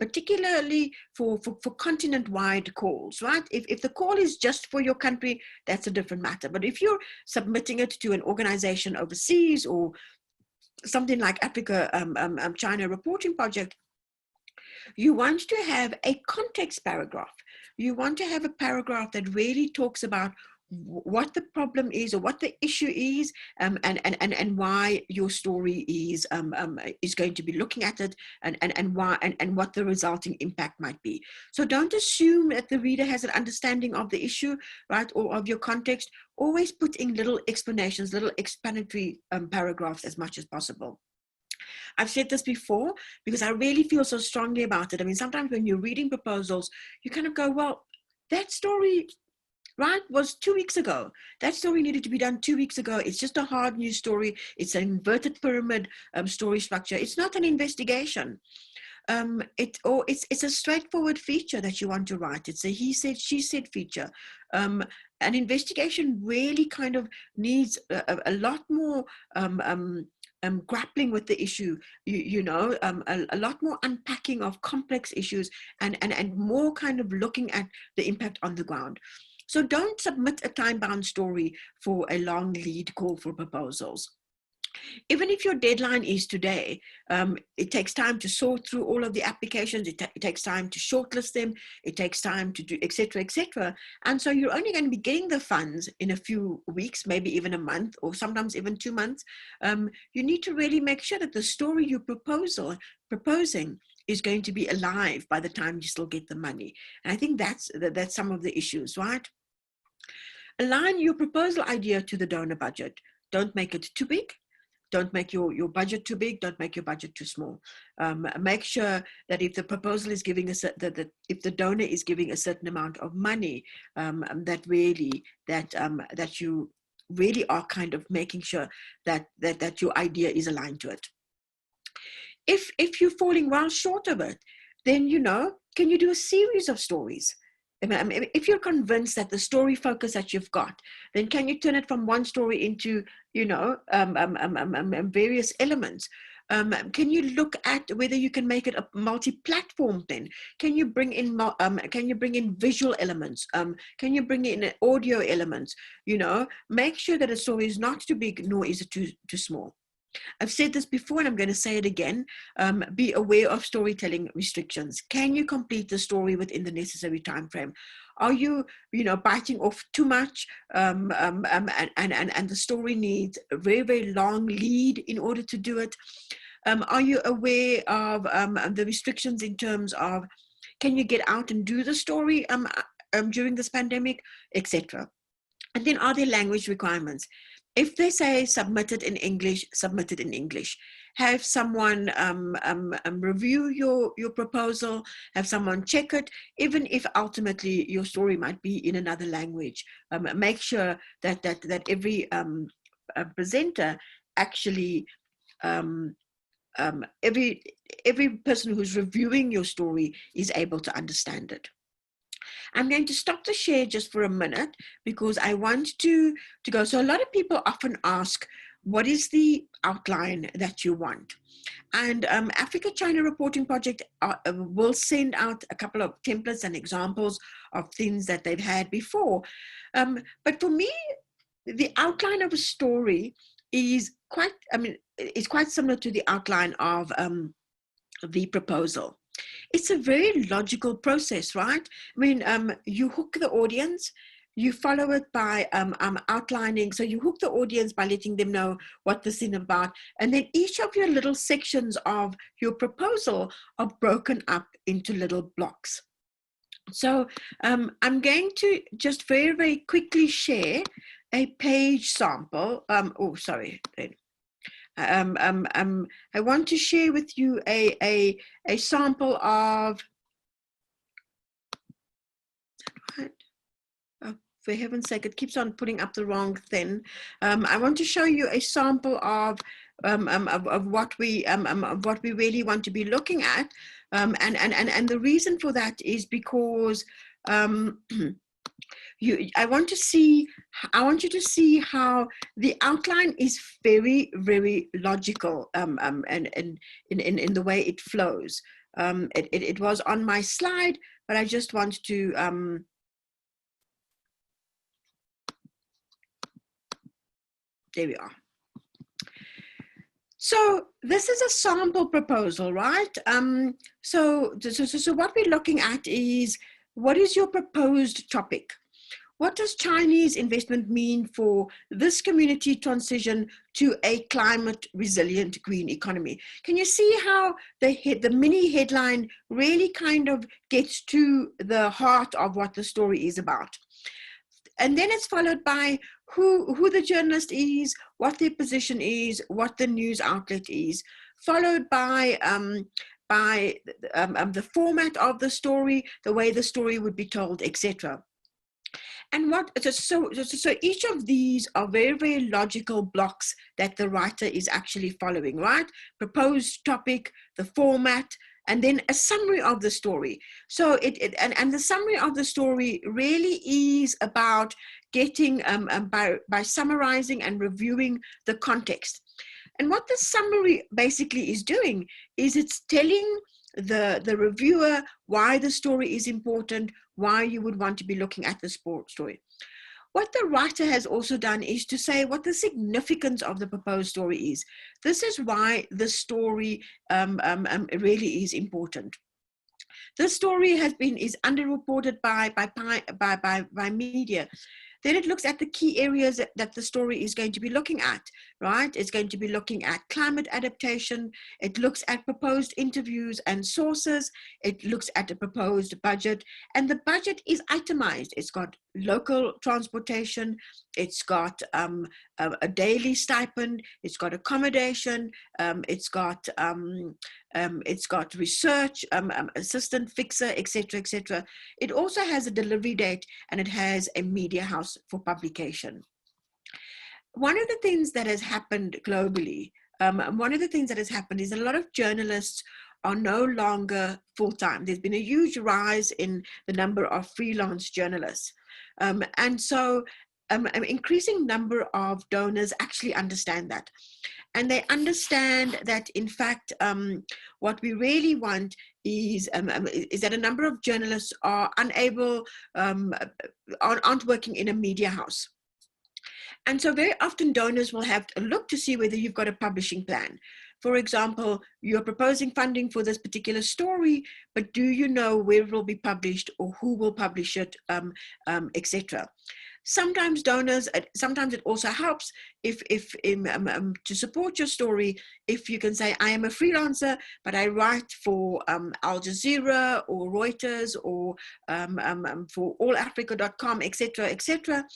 particularly for continent-wide calls, right? If the call is just for your country, that's a different matter. But if you're submitting it to an organization overseas or something like Africa, China Reporting Project, you want to have a context paragraph. You want to have a paragraph that really talks about what the problem is or what the issue is, and why your story is going to be looking at it, and why and what the resulting impact might be. So don't assume that the reader has an understanding of the issue, right, or of your context. Always put in little explanations, little explanatory paragraphs as much as possible. I've said this before because I really feel so strongly about it. I mean, sometimes when you're reading proposals, you kind of go, well, that story right, was 2 weeks ago. That story needed to be done 2 weeks ago. It's just a hard news story. It's an inverted pyramid story structure. It's not an investigation. It's a straightforward feature that you want to write. It's a he said, she said feature. An investigation really kind of needs a lot more grappling with the issue, a lot more unpacking of complex issues and more kind of looking at the impact on the ground. So don't submit a time-bound story for a long lead call for proposals. Even if your deadline is today, it takes time to sort through all of the applications. It takes time to shortlist them. It takes time to do, etc., etc. And so you're only going to be getting the funds in a few weeks, maybe even a month, or sometimes even 2 months. You need to really make sure that the story you're proposing is going to be alive by the time you still get the money. And I think that's some of the issues, right? Align your proposal idea to the donor budget. Don't make it too big. Don't make your budget too big. Don't make your budget too small. Make sure that if the proposal is giving if the donor is giving a certain amount of money, that you really are kind of making sure that your idea is aligned to it. If you're falling well short of it, then can you do a series of stories? If you're convinced that the story focus that you've got, then can you turn it from one story into, various elements? Can you look at whether you can make it a multi-platform then? Can you bring in visual elements? Can you bring in audio elements? Make sure that a story is not too big nor is it too small. I've said this before and I'm going to say it again. Be aware of storytelling restrictions. Can you complete the story within the necessary time frame? Are you, biting off too much and the story needs a very, very long lead in order to do it? Are you aware of the restrictions in terms of can you get out and do the story during this pandemic, etc.? And then are there language requirements? If they say submitted in English, submitted in English. Have someone review your proposal, have someone check it, even if ultimately your story might be in another language. Make sure that every presenter actually, every person who's reviewing your story is able to understand it. I'm going to stop the share just for a minute because I want to go. So a lot of people often ask, what is the outline that you want? And Africa-China Reporting Project will send out a couple of templates and examples of things that they've had before. But for me, the outline of a story is it's quite similar to the outline of the proposal. It's a very logical process, right? You hook the audience, you follow it by outlining. So you hook the audience by letting them know what this is about. And then each of your little sections of your proposal are broken up into little blocks. So I'm going to just very, very quickly share a page sample. I want to share with you a sample of, oh, for heaven's sake, it keeps on putting up the wrong thing. I want to show you a sample of what we really want to be looking at, and the reason for that is because I want you to see how the outline is very, very logical and in the way it flows. It was on my slide, but I just want to there we are. So this is a sample proposal, right? So what we're looking at is, what is your proposed topic? What does Chinese investment mean for this community transition to a climate resilient green economy? Can you see how the mini headline really kind of gets to the heart of what the story is about? And then it's followed by who the journalist is, what their position is, what the news outlet is, followed by the format of the story, the way the story would be told, etc. And so each of these are very, very logical blocks that the writer is actually following, right? Proposed topic, the format, and then a summary of the story. So and the summary of the story really is about getting by summarizing and reviewing the context. And what the summary basically is doing is it's telling the reviewer why the story is important, why you would want to be looking at the story. What the writer has also done is to say what the significance of the proposed story is. This is why the story really is important. This story is underreported by media. Then it looks at the key areas that the story is going to be looking at, right? It's going to be looking at climate adaptation. It looks at proposed interviews and sources. It looks at the proposed budget, and the budget is itemized. It's got local transportation. It's got a daily stipend. It's got accommodation. It's got research, assistant, fixer, etc., etc. It also has a delivery date, and it has a media house for publication. One of the things that has happened globally, is a lot of journalists are no longer full-time. There's been a huge rise in the number of freelance journalists. And so an increasing number of donors actually understand that. And they understand that, in fact, what we really want is that a number of journalists are unable, aren't working in a media house. And so very often donors will have to look to see whether you've got a publishing plan. For example, you're proposing funding for this particular story, but do you know where it will be published or who will publish it, etc. Sometimes sometimes it also helps if to support your story, if you can say, I am a freelancer, but I write for Al Jazeera or Reuters or for allafrica.com, etc., etc.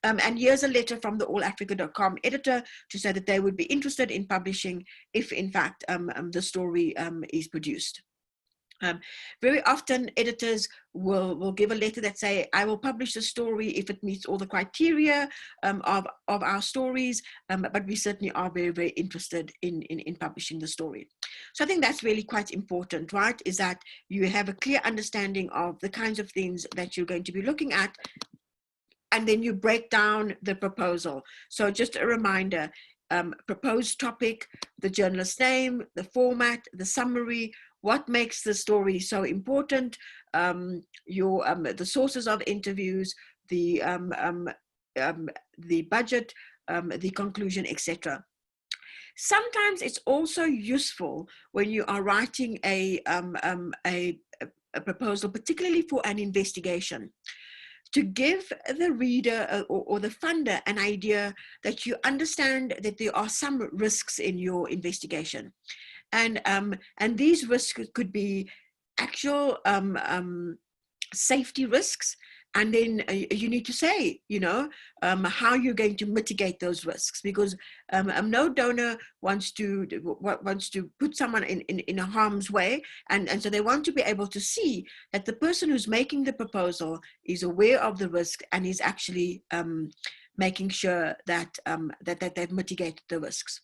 And here's a letter from the allafrica.com editor to say that they would be interested in publishing if, in fact, the story is produced. Very often editors will give a letter that say, I will publish the story if it meets all the criteria of our stories, but we certainly are very, very interested in publishing the story. So I think that's really quite important, right? Is that you have a clear understanding of the kinds of things that you're going to be looking at, and then you break down the proposal. So just a reminder, proposed topic, the journalist's name, the format, the summary, what makes the story so important, the sources of interviews, the budget, the conclusion, etc. Sometimes it's also useful when you are writing a proposal, particularly for an investigation, to give the reader or the funder an idea that you understand that there are some risks in your investigation. And these risks could be actual safety risks. And then you need to say, how you're going to mitigate those risks, because no donor wants to put someone in a harm's way. And so they want to be able to see that the person who's making the proposal is aware of the risk and is actually making sure that, that they've mitigated the risks.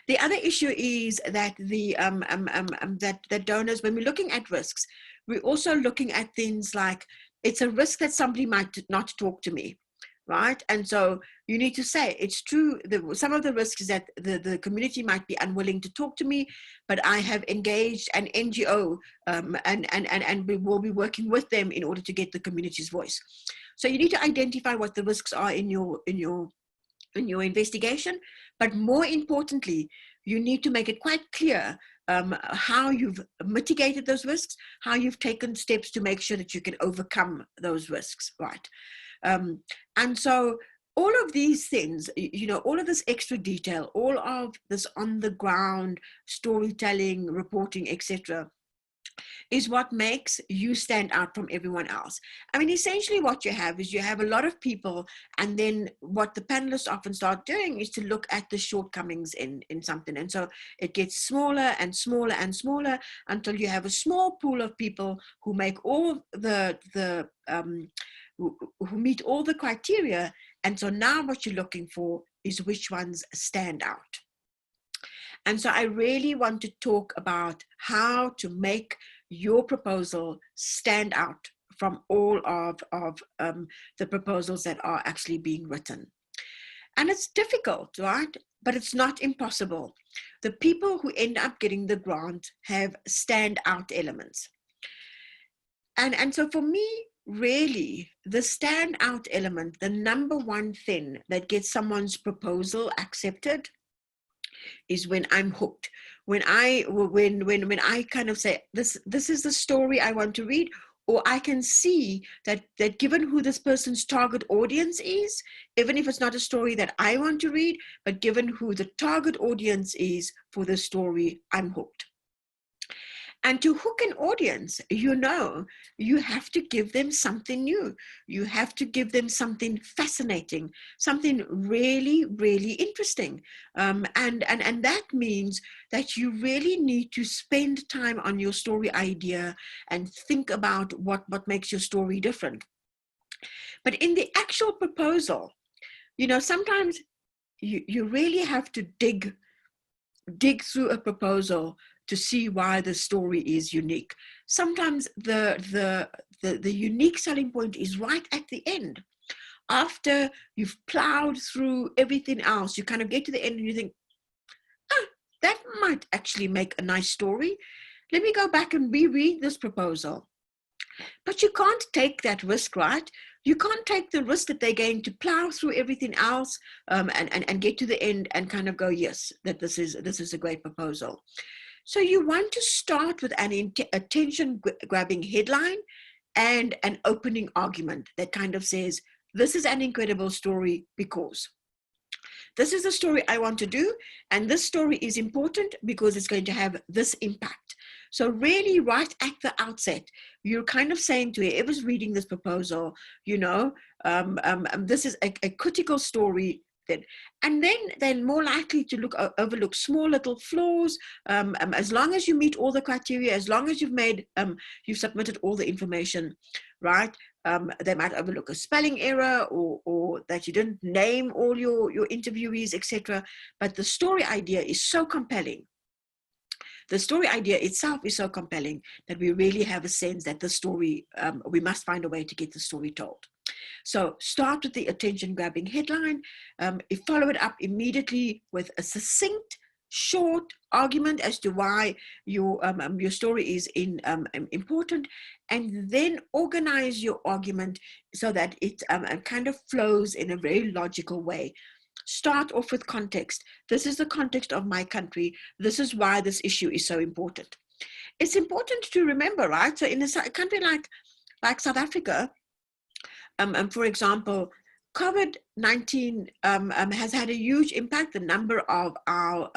The other issue is that that donors, when we're looking at risks, we're also looking at things like, it's a risk that somebody might not talk to me, right? And so you need to say, it's true, some of the risks is that the community might be unwilling to talk to me, but I have engaged an NGO and we will be working with them in order to get the community's voice. So you need to identify what the risks are in your investigation, but more importantly, you need to make it quite clear how you've mitigated those risks, how you've taken steps to make sure that you can overcome those risks, right? And so all of these things, all of this extra detail, all of this on the ground storytelling, reporting, etc., is what makes you stand out from everyone else. I mean, essentially what you have is you have a lot of people, and then what the panelists often start doing is to look at the shortcomings in something. And so it gets smaller and smaller and smaller until you have a small pool of people who make all the who meet all the criteria. And so now what you're looking for is which ones stand out. And so I really want to talk about how to make your proposal stand out from all of the proposals that are actually being written. And it's difficult, right? But it's not impossible. The people who end up getting the grant have standout elements. And so for me, really, the standout element, the number one thing that gets someone's proposal accepted is when I'm hooked. When I kind of say, this is the story I want to read, or I can see that given who this person's target audience is, even if it's not a story that I want to read, but given who the target audience is for the story, I'm hooked. And to hook an audience, you have to give them something new. You have to give them something fascinating, something really, really interesting. And that means that you really need to spend time on your story idea and think about what makes your story different. But in the actual proposal, sometimes you really have to dig through a proposal to see why the story is unique. Sometimes the unique selling point is right at the end. After you've plowed through everything else, you kind of get to the end and you think, that might actually make a nice story. Let me go back and reread this proposal. But you can't take that risk, right? You can't take the risk that they're going to plow through everything else and get to the end and kind of go, yes, that this is a great proposal. So you want to start with an attention-grabbing headline and an opening argument that kind of says, this is an incredible story because this is the story I want to do, and this story is important because it's going to have this impact. So really right at the outset, you're kind of saying to whoever's reading this proposal, this is a critical story. And then they're more likely to overlook small little flaws. As long as you meet all the criteria, as long as you've submitted all the information, right? They might overlook a spelling error or that you didn't name all your interviewees, etc. But the story idea is so compelling. The story idea itself is so compelling that we really have a sense that the story, we must find a way to get the story told. So start with the attention-grabbing headline, follow it up immediately with a succinct, short argument as to why your story is important, and then organize your argument so that it kind of flows in a very logical way. Start off with context. This is the context of my country. This is why this issue is so important. It's important to remember, right? So in a country like South Africa, for example, COVID-19 has had a huge impact. The number of our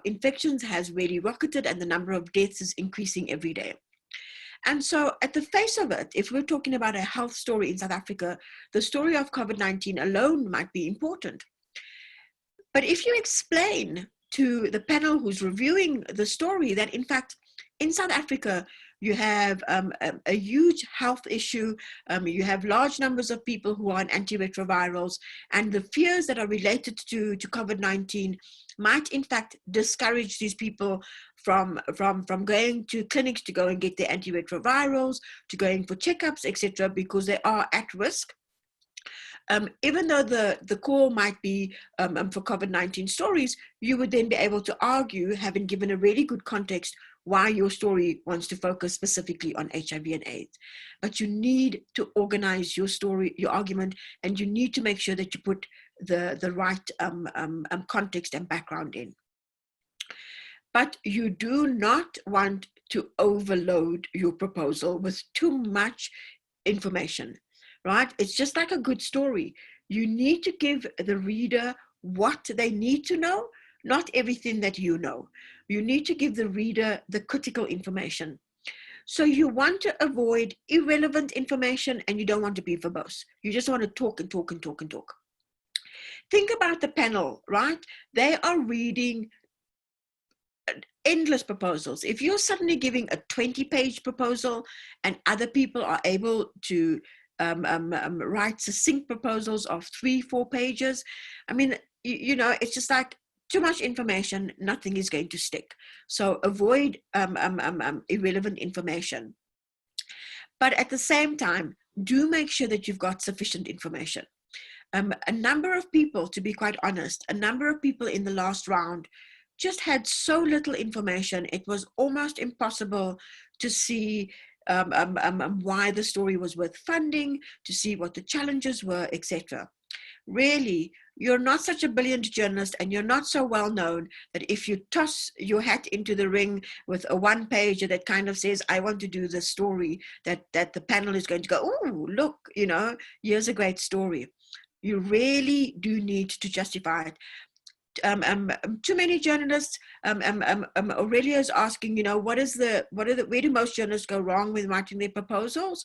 infections has really rocketed, and the number of deaths is increasing every day. And so at the face of it, if we're talking about a health story in South Africa, the story of COVID-19 alone might be important. But if you explain to the panel who's reviewing the story that in fact, in South Africa, you have a huge health issue. You have large numbers of people who are on antiretrovirals, and the fears that are related to COVID-19 might in fact discourage these people from going to clinics to go and get their antiretrovirals, to going for checkups, etc., because they are at risk. Even though the call might be for COVID-19 stories, you would then be able to argue, having given a really good context, why your story wants to focus specifically on HIV and AIDS. But you need to organize your story, your argument, and you need to make sure that you put the right context and background in. But you do not want to overload your proposal with too much information, right? It's just like a good story. You need to give the reader what they need to know, not everything that you know. You need to give the reader the critical information. So you want to avoid irrelevant information, and you don't want to be verbose. You just want to talk and talk and talk and talk. Think about the panel, right? They are reading endless proposals. If you're suddenly giving a 20-page proposal and other people are able to write succinct proposals of 3-4 pages, I mean, you know, it's just like too much information, nothing is going to stick. So avoid irrelevant information. But at the same time, do make sure that you've got sufficient information. A number of people, to be quite honest, a number of people in the last round just had so little information, it was almost impossible to see why the story was worth funding, to see what the challenges were, etc. Really, you're not such a brilliant journalist and you're not so well known that if you toss your hat into the ring with a one-pager that kind of says, I want to do this story, that the panel is going to go, oh, look, you know, here's a great story. You really do need to justify it. Too many journalists, Aurelia is asking, you know, where do most journalists go wrong with writing their proposals?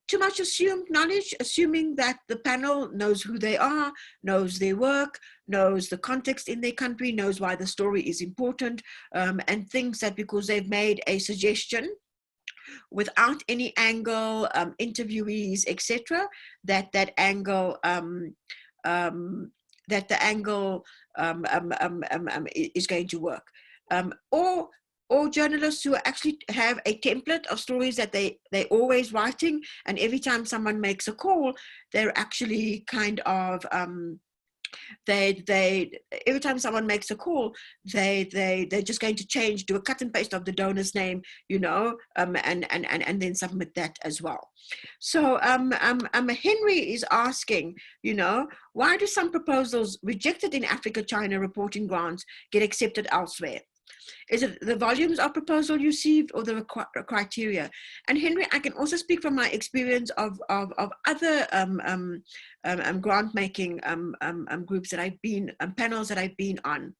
Too much assumed knowledge, assuming that the panel knows who they are, knows their work, knows the context in their country, knows why the story is important, and thinks that because they've made a suggestion without any angle, interviewees, etc., that angle is going to work. Or journalists who actually have a template of stories that they're always writing, and every time someone makes a call, they're actually kind of every time someone makes a call, they're just going to do a cut and paste of the donor's name, you know, and then submit that as well. So Henry is asking, you know, why do some proposals rejected in Africa China reporting grants get accepted elsewhere? Is it the volumes of proposal you received or the criteria? And Henry, I can also speak from my experience of other grant making groups that I've been, panels that I've been on.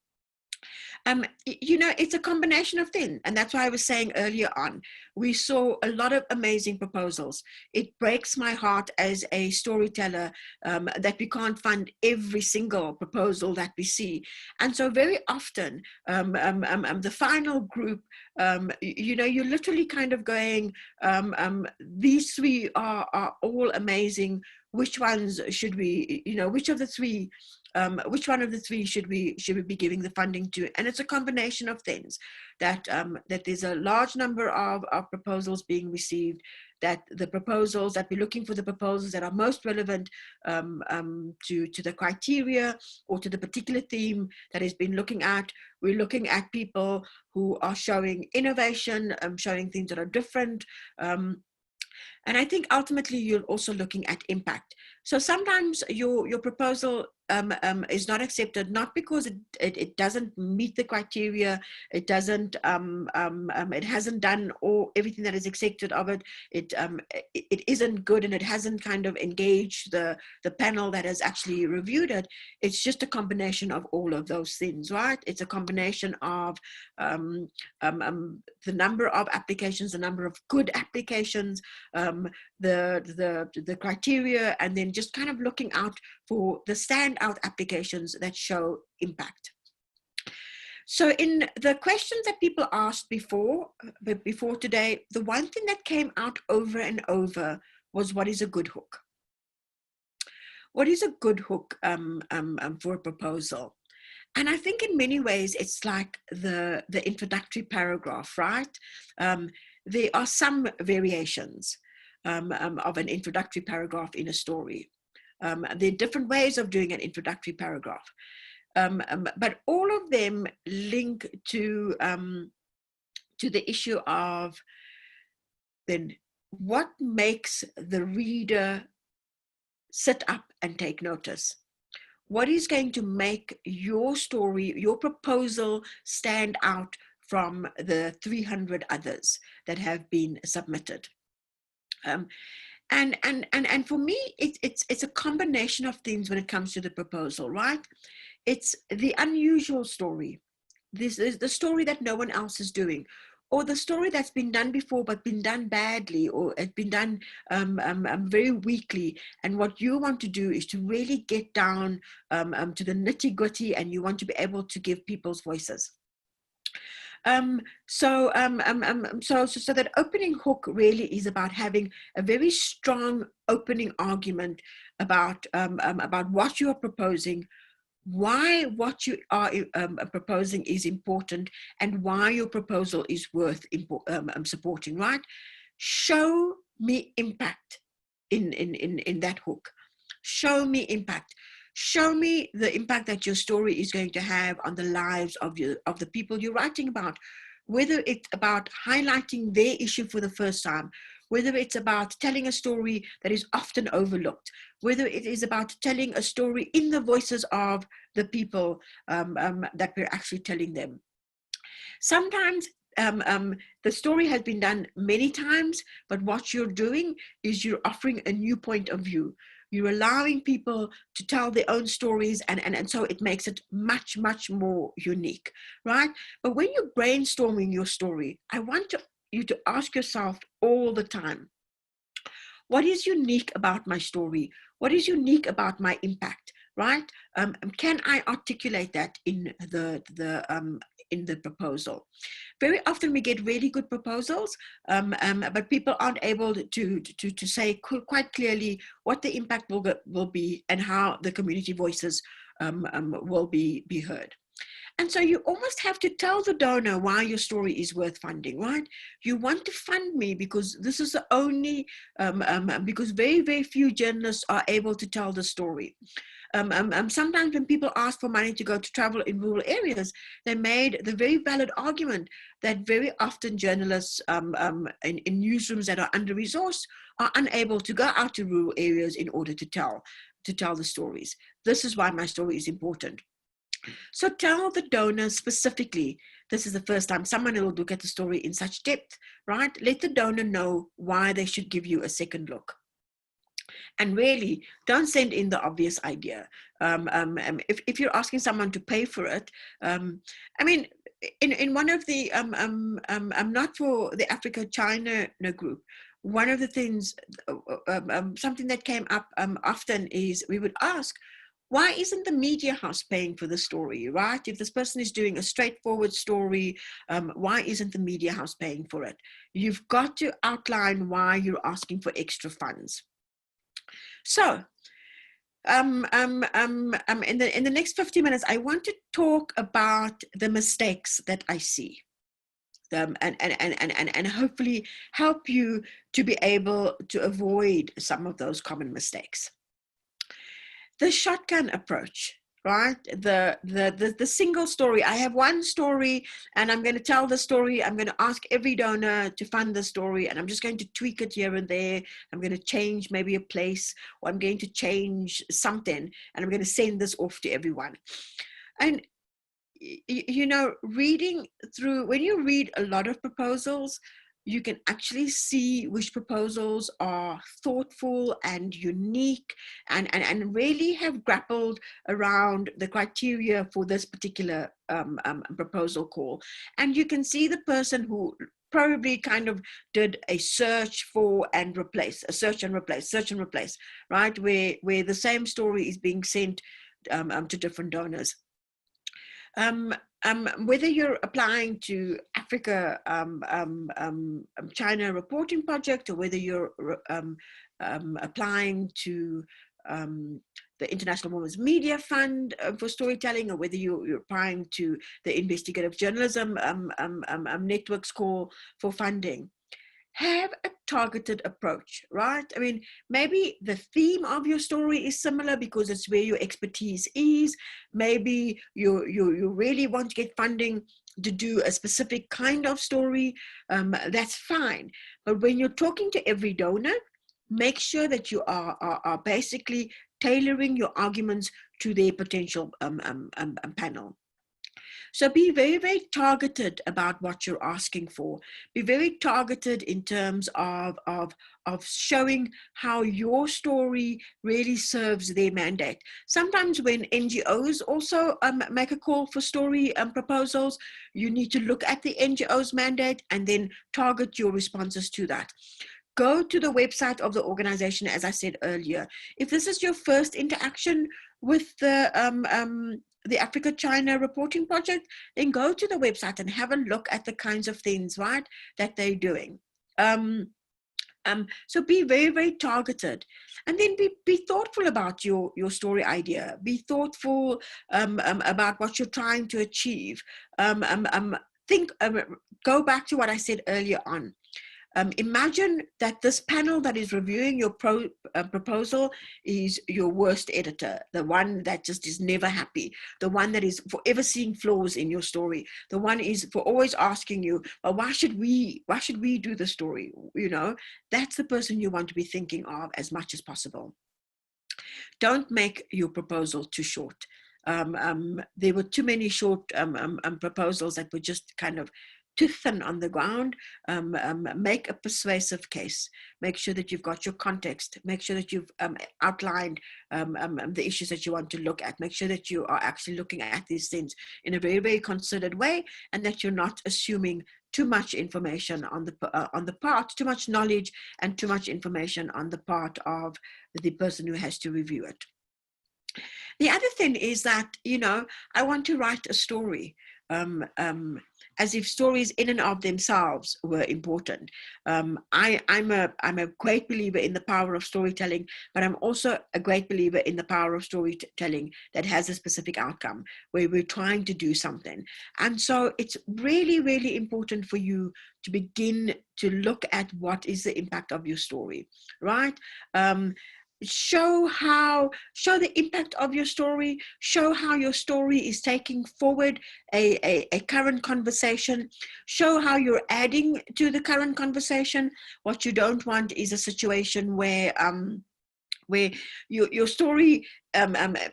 You know, it's a combination of things. And that's why I was saying earlier on, we saw a lot of amazing proposals. It breaks my heart as a storyteller that we can't fund every single proposal that we see. And so very often, the final group, you know, you're literally kind of going, these three are all amazing. Which ones should we, you know, which one of the three should we be giving the funding to? And it's a combination of things, that there's a large number of proposals being received, that the proposals, that we're looking for the proposals that are most relevant to the criteria or to the particular theme that has been looking at. We're looking at people who are showing innovation, showing things that are different. And I think ultimately you're also looking at impact. So sometimes your proposal is not accepted, not because it doesn't meet the criteria, it doesn't, it hasn't done everything that is expected of it, it isn't good and it hasn't kind of engaged the panel that has actually reviewed it. It's just a combination of all of those things, right? It's a combination of the number of applications, the number of good applications, the criteria, and then just kind of looking out for the standout applications that show impact. So in the questions that people asked before today, the one thing that came out over and over was, what is a good hook? What is a good hook for a proposal? And I think in many ways, it's like the introductory paragraph, right? There are some variations of an introductory paragraph in a story. There are different ways of doing an introductory paragraph. But all of them link to the issue of then what makes the reader sit up and take notice. What is going to make your story, your proposal, stand out from the 300 others that have been submitted? And for me, it's a combination of things when it comes to the proposal, right? It's the unusual story. This is the story that no one else is doing, or the story that's been done before but been done badly, or it's been done very weakly. And what you want to do is to really get down to the nitty-gritty, and you want to be able to give people's voices. So that opening hook really is about having a very strong opening argument about what you are proposing, why what you are proposing is important, and why your proposal is worth supporting, right? Show me impact in that hook. Show me impact. Show me the impact that your story is going to have on the lives of the people you're writing about, whether it's about highlighting their issue for the first time, whether it's about telling a story that is often overlooked, whether it is about telling a story in the voices of the people that we're actually telling them. Sometimes the story has been done many times, but what you're doing is you're offering a new point of view. You're allowing people to tell their own stories, and so it makes it much, much more unique, right? But when you're brainstorming your story, I want you to ask yourself all the time, what is unique about my story? What is unique about my impact, right? Can I articulate that in the proposal? Very often we get really good proposals, but people aren't able to say quite clearly what the impact will be and how the community voices will be heard. And so you almost have to tell the donor why your story is worth funding, right? You want to fund me because this is the only, because very, very few journalists are able to tell the story. Sometimes when people ask for money to go to travel in rural areas, they made the very valid argument that very often journalists in newsrooms that are under-resourced are unable to go out to rural areas in order to tell the stories. This is why my story is important. So tell the donor specifically, this is the first time someone will look at the story in such depth, right? Let the donor know why they should give you a second look. And really, don't send in the obvious idea. If you're asking someone to pay for it, I mean, in one of the, not for the Africa-China group, one of the things, something that came up often is we would ask, why isn't the media house paying for the story, right? If this person is doing a straightforward story, why isn't the media house paying for it? You've got to outline why you're asking for extra funds. So, in the next 50 minutes, I want to talk about the mistakes that I see. And hopefully help you to be able to avoid some of those common mistakes. The shotgun approach, right? The single story. I have one story and I'm going to tell the story. I'm going to ask every donor to fund the story and I'm just going to tweak it here and there. I'm going to change maybe a place, or I'm going to change something, and I'm going to send this off to everyone. And you know, reading through, when you read a lot of proposals, you can actually see which proposals are thoughtful and unique and really have grappled around the criteria for this particular proposal call. And you can see the person who probably kind of did a search for and replace, a search and replace, right? Where the same story is being sent to different donors. Whether you're applying to Africa China reporting project, or whether you're applying to the International Women's Media Fund for storytelling, or whether you're applying to the Investigative Journalism Network's call for funding, have a targeted approach, right? I mean, maybe the theme of your story is similar because it's where your expertise is. Maybe you really want to get funding to do a specific kind of story. That's fine. But when you're talking to every donor, make sure that you are basically tailoring your arguments to their potential panel. So be very, very targeted about what you're asking for. Be very targeted in terms of showing how your story really serves their mandate. Sometimes when NGOs also make a call for story proposals, you need to look at the NGO's mandate and then target your responses to that. Go to the website of the organization, as I said earlier. If this is your first interaction with the the Africa-China reporting project, then go to the website and have a look at the kinds of things, right, that they're doing. So be very, very targeted, and then be thoughtful about your story idea. Be thoughtful about what you're trying to achieve. Go back to what I said earlier on. Imagine that this panel that is reviewing your proposal is your worst editor, the one that just is never happy, the one that is forever seeing flaws in your story, the one is for always asking you, well, why should we do the story? You know, that's the person you want to be thinking of as much as possible. Don't make your proposal too short. There were too many short proposals that were just kind of too thin on the ground. Make a persuasive case. Make sure that you've got your context. Make sure that you've outlined the issues that you want to look at. Make sure that you are actually looking at these things in a very, very considered way, and that you're not assuming too much information on the part, too much knowledge and too much information on the part of the person who has to review it. The other thing is that, you know, I want to write a story. As if stories in and of themselves were important. I'm a great believer in the power of storytelling, but I'm also a great believer in the power of storytelling that has a specific outcome, where we're trying to do something. And so it's really, really important for you to begin to look at what is the impact of your story, right? Show the impact of your story, show how your story is taking forward a current conversation, show how you're adding to the current conversation. What you don't want is a situation where your story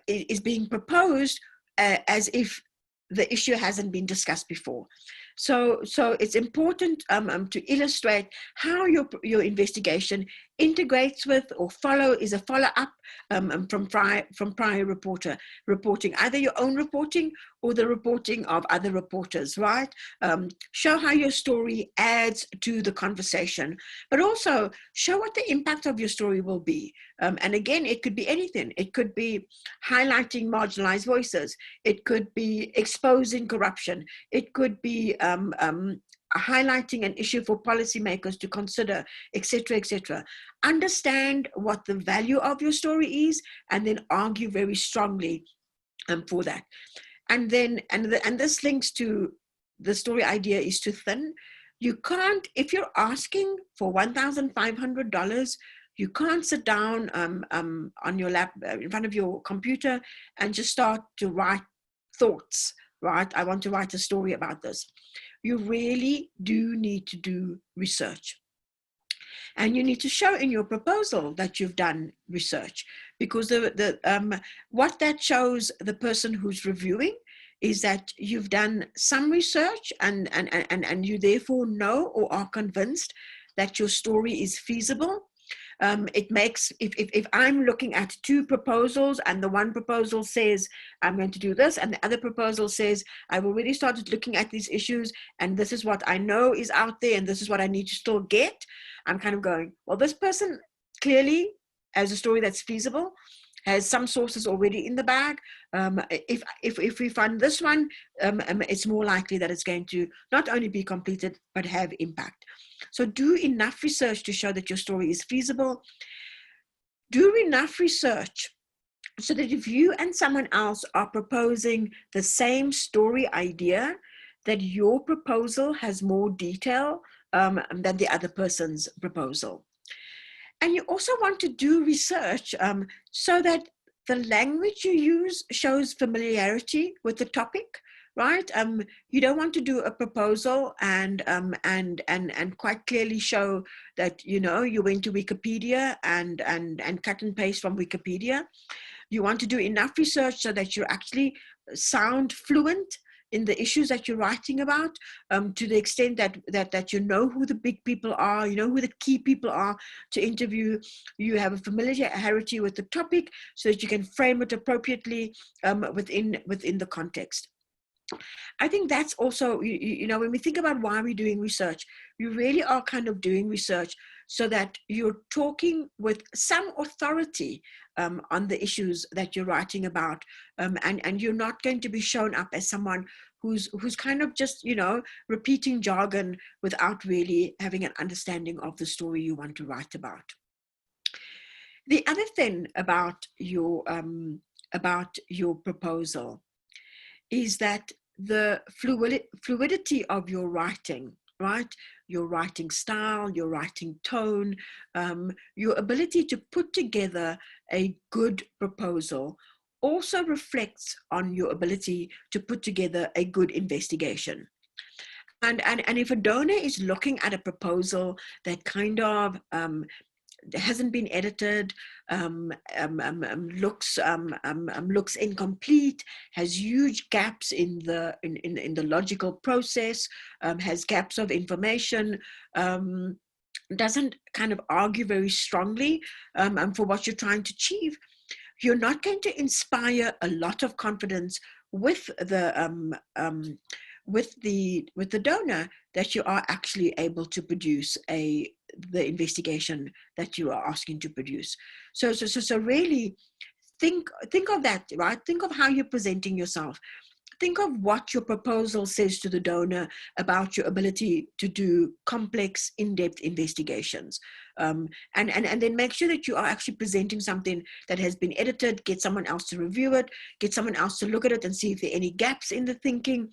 is being proposed as if the issue hasn't been discussed before. So it's important to illustrate how your investigation integrates with or is a follow-up from prior reporting, either your own reporting or the reporting of other reporters, right? Show how your story adds to the conversation, but also show what the impact of your story will be. And again, it could be anything. It could be highlighting marginalized voices. It could be exposing corruption. It could be highlighting an issue for policymakers to consider, etc., etc. Understand what the value of your story is, and then argue very strongly for that. And then, and this links to the story idea is too thin. You can't, if you're asking for $1,500, you can't sit down on your lap in front of your computer and just start to write thoughts, right? I want to write a story about this. You really do need to do research. And you need to show in your proposal that you've done research, because what that shows the person who's reviewing is that you've done some research and you therefore know or are convinced that your story is feasible. It makes, if I'm looking at two proposals and the one proposal says I'm going to do this and the other proposal says I've already started looking at these issues and this is what I know is out there and this is what I need to still get, I'm kind of going, well, this person clearly has a story that's feasible, has some sources already in the bag. If we fund this one, it's more likely that it's going to not only be completed, but have impact. So do enough research to show that your story is feasible. Do enough research so that if you and someone else are proposing the same story idea, that your proposal has more detail than the other person's proposal. And you also want to do research so that the language you use shows familiarity with the topic, right? You don't want to do a proposal and quite clearly show that, you know, you went to Wikipedia and cut and paste from Wikipedia. You want to do enough research so that you actually sound fluent in the issues that you're writing about, to the extent that you know who the big people are, you know who the key people are to interview, you have a familiarity with the topic so that you can frame it appropriately within the context. I think that's also, you know, when we think about why we're doing research, you really are kind of doing research so that you're talking with some authority on the issues that you're writing about, and you're not going to be shown up as someone who's kind of just, you know, repeating jargon without really having an understanding of the story you want to write about. The other thing about your proposal is that the fluidity of your writing, right? Your writing style, your writing tone, your ability to put together a good proposal also reflects on your ability to put together a good investigation. And if a donor is looking at a proposal that kind of hasn't been edited, looks incomplete, has huge gaps in the logical process, has gaps of information, doesn't kind of argue very strongly for what you're trying to achieve, you're not going to inspire a lot of confidence with the donor that you are actually able to produce the investigation that you are asking to produce. So really think of that, right? Think of how you're presenting yourself. Think of what your proposal says to the donor about your ability to do complex, in-depth investigations. And then make sure that you are actually presenting something that has been edited, get someone else to review it, get someone else to look at it and see if there are any gaps in the thinking,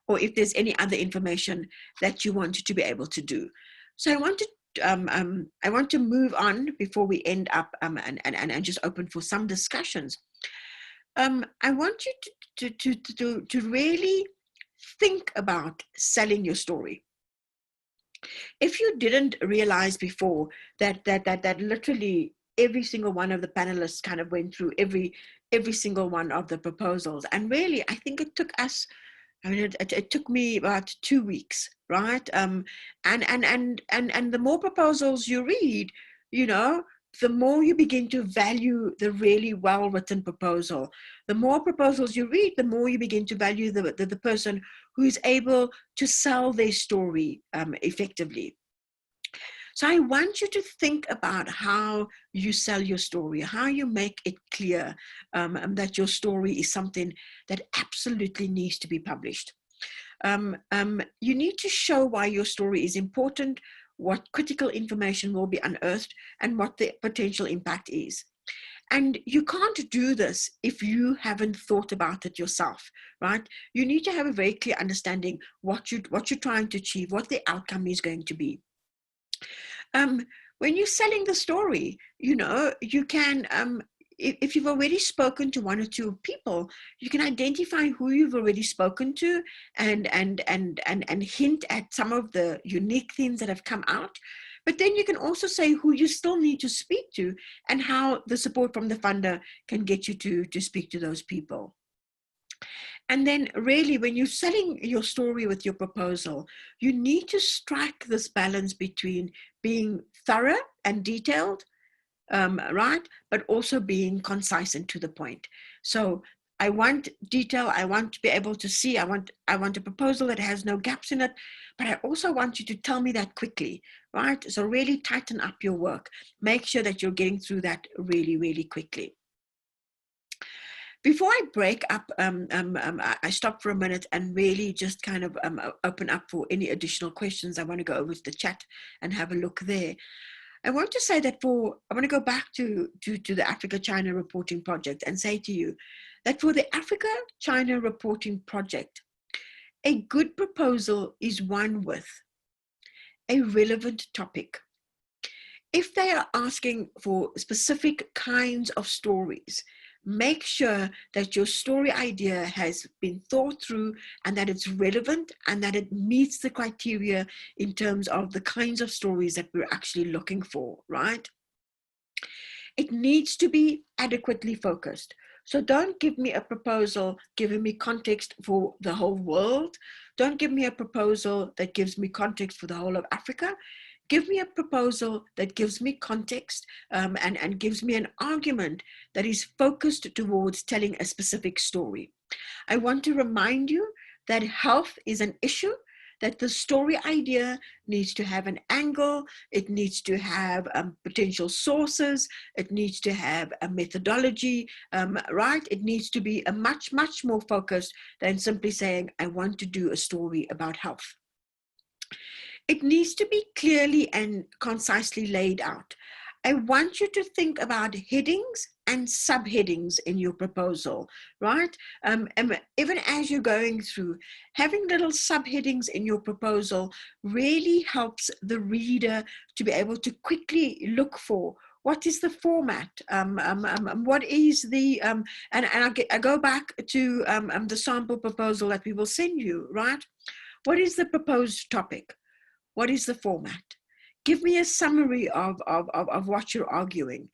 or if there's any other information that you want to be able to do. So I want to move on before we end up and just open for some discussions. I want you to really think about selling your story. If you didn't realize before that literally every single one of the panelists kind of went through every single one of the proposals, and really I think it took us, I mean, it took me about 2 weeks, right? And the more proposals you read, you know, the more you begin to value the really well-written proposal. The more proposals you read, the more you begin to value the person who is able to sell their story effectively. So I want you to think about how you sell your story, how you make it clear that your story is something that absolutely needs to be published. You need to show why your story is important, what critical information will be unearthed, and what the potential impact is. And you can't do this if you haven't thought about it yourself, right? You need to have a very clear understanding what you're trying to achieve, what the outcome is going to be. When you're selling the story, you know, you can, if you've already spoken to 1 or 2 people, you can identify who you've already spoken to and hint at some of the unique things that have come out. But then you can also say who you still need to speak to and how the support from the funder can get you to speak to those people. And then really, when you're selling your story with your proposal, you need to strike this balance between being thorough and detailed, right? But also being concise and to the point. So I want detail. I want to be able to see. I want a proposal that has no gaps in it, but I also want you to tell me that quickly, right? So really tighten up your work. Make sure that you're getting through that really, really quickly. Before I break up, I stop for a minute and really just kind of open up for any additional questions. I want to go over to the chat and have a look there. I want to say that I want to go back to the Africa-China Reporting Project and say to you that for the Africa-China Reporting Project, a good proposal is one with a relevant topic. If they are asking for specific kinds of stories, make sure that your story idea has been thought through and that it's relevant and that it meets the criteria in terms of the kinds of stories that we're actually looking for, right? It needs to be adequately focused. So don't give me a proposal giving me context for the whole world. Don't give me a proposal that gives me context for the whole of Africa. Give me a proposal that gives me context and gives me an argument that is focused towards telling a specific story. I want to remind you that health is an issue, that the story idea needs to have an angle, it needs to have potential sources, it needs to have a methodology, right? It needs to be a much, much more focused than simply saying, I want to do a story about health. It needs to be clearly and concisely laid out. I want you to think about headings and subheadings in your proposal, right? And even as you're going through, having little subheadings in your proposal really helps the reader to be able to quickly look for what is the format, what is the, I go back to the sample proposal that we will send you, right? What is the proposed topic? What is the format? Give me a summary of what you're arguing.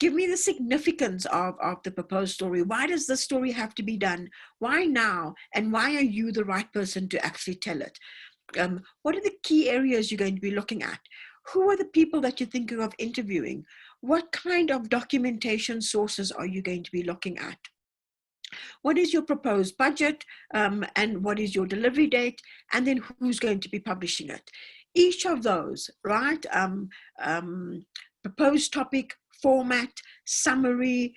Give me the significance of the proposed story. Why does the story have to be done? Why now? And why are you the right person to actually tell it? What are the key areas you're going to be looking at? Who are the people that you're thinking of interviewing? What kind of documentation sources are you going to be looking at? What is your proposed budget, and what is your delivery date, and then who's going to be publishing it? Each of those, right? Proposed topic, format, summary,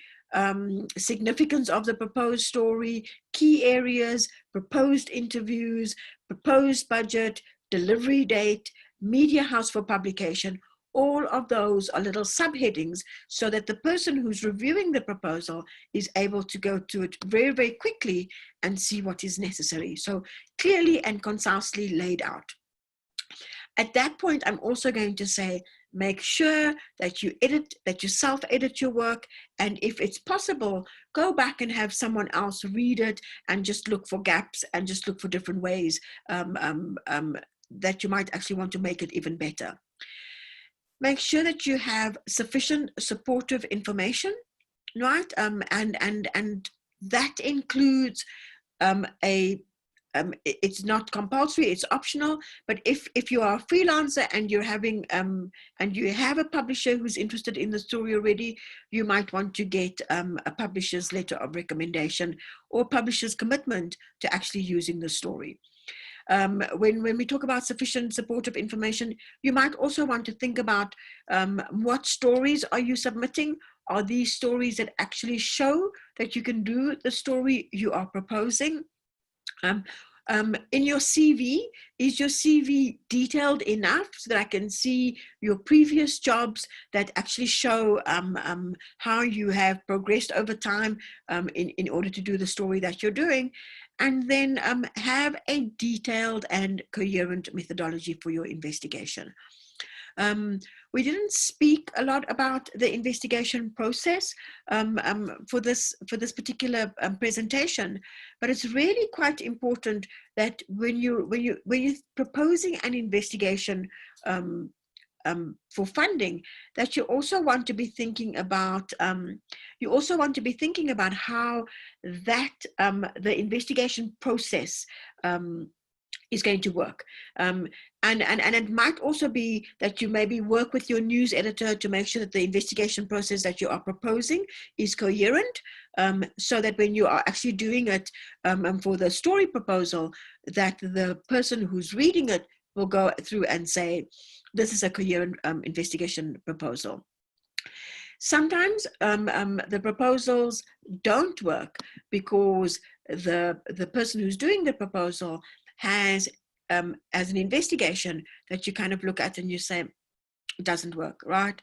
significance of the proposed story, key areas, proposed interviews, proposed budget, delivery date, media house for publication. All of those are little subheadings so that the person who's reviewing the proposal is able to go to it very, very quickly and see what is necessary. So clearly and concisely laid out. At that point, I'm also going to say, make sure that you edit, that you self-edit your work. And if it's possible, go back and have someone else read it and just look for gaps and just look for different ways that you might actually want to make it even better. Make sure that you have sufficient supportive information, right? And that includes it's not compulsory, it's optional, but if you are a freelancer and you're having and you have a publisher who's interested in the story already, you might want to get a publisher's letter of recommendation or publisher's commitment to actually using the story. When we talk about sufficient supportive information, you might also want to think about what stories are you submitting? Are these stories that actually show that you can do the story you are proposing? In your CV, is your CV detailed enough so that I can see your previous jobs that actually show how you have progressed over time in order to do the story that you're doing? And then have a detailed and coherent methodology for your investigation. We didn't speak a lot about the investigation process for this particular presentation, but it's really quite important that when you're proposing an investigation for funding, that you also want to be thinking about how that the investigation process is going to work. And it might also be that you maybe work with your news editor to make sure that the investigation process that you are proposing is coherent, so that when you are actually doing it for the story proposal, that the person who's reading it will go through and say, this is a coherent investigation proposal. Sometimes the proposals don't work because the person who's doing the proposal has as an investigation that you kind of look at and you say, it doesn't work, right?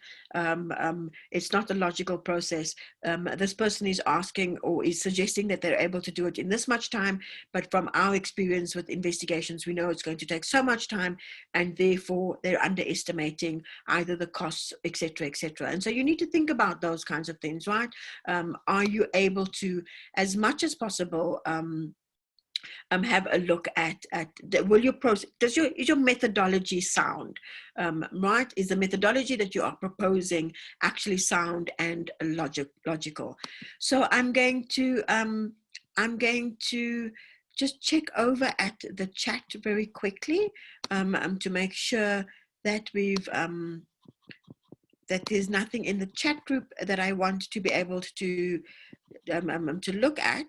It's not a logical process. This person is asking or is suggesting that they're able to do it in this much time, but from our experience with investigations, we know it's going to take so much time, and therefore they're underestimating either the costs, etc., etc. And so you need to think about those kinds of things, right? Are you able to, as much as possible, have a look at will your process, is your methodology sound, right? Is the methodology that you are proposing actually sound and logical? So I'm going to just check over at the chat very quickly to make sure that we've that there's nothing in the chat group that I want to be able to look at,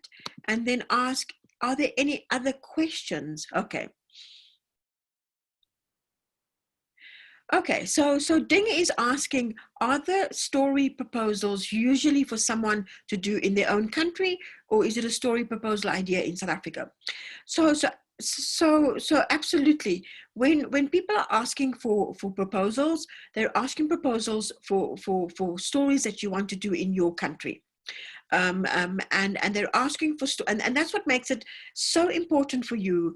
and then ask, are there any other questions? Okay. Okay, so Ding is asking, are the story proposals usually for someone to do in their own country, or is it a story proposal idea in South Africa? So absolutely. When people are asking for proposals, they're asking proposals for stories that you want to do in your country. And they're asking for, and that's what makes it so important for you,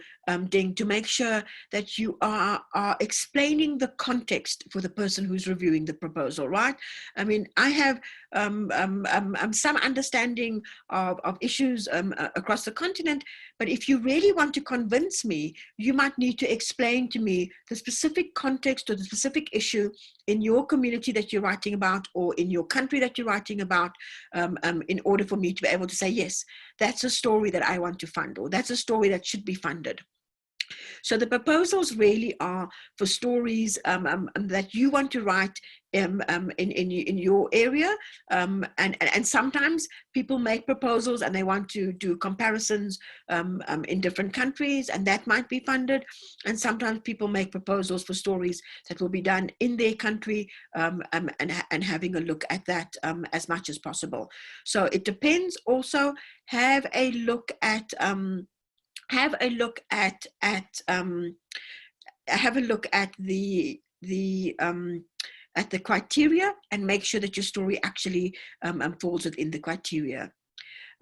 Ding, to make sure that you are explaining the context for the person who's reviewing the proposal, right? I mean, I have some understanding of issues across the continent, but if you really want to convince me, you might need to explain to me the specific context or the specific issue in your community that you're writing about, or in your country that you're writing about, in order for me to be able to say, yes, that's a story that I want to fund, or that's a story that should be funded. So the proposals really are for stories that you want to write in your area, and sometimes people make proposals and they want to do comparisons in different countries, and that might be funded. And sometimes people make proposals for stories that will be done in their country, and having a look at that as much as possible. So it depends. Also, have a look at the criteria, and make sure that your story actually falls within the criteria.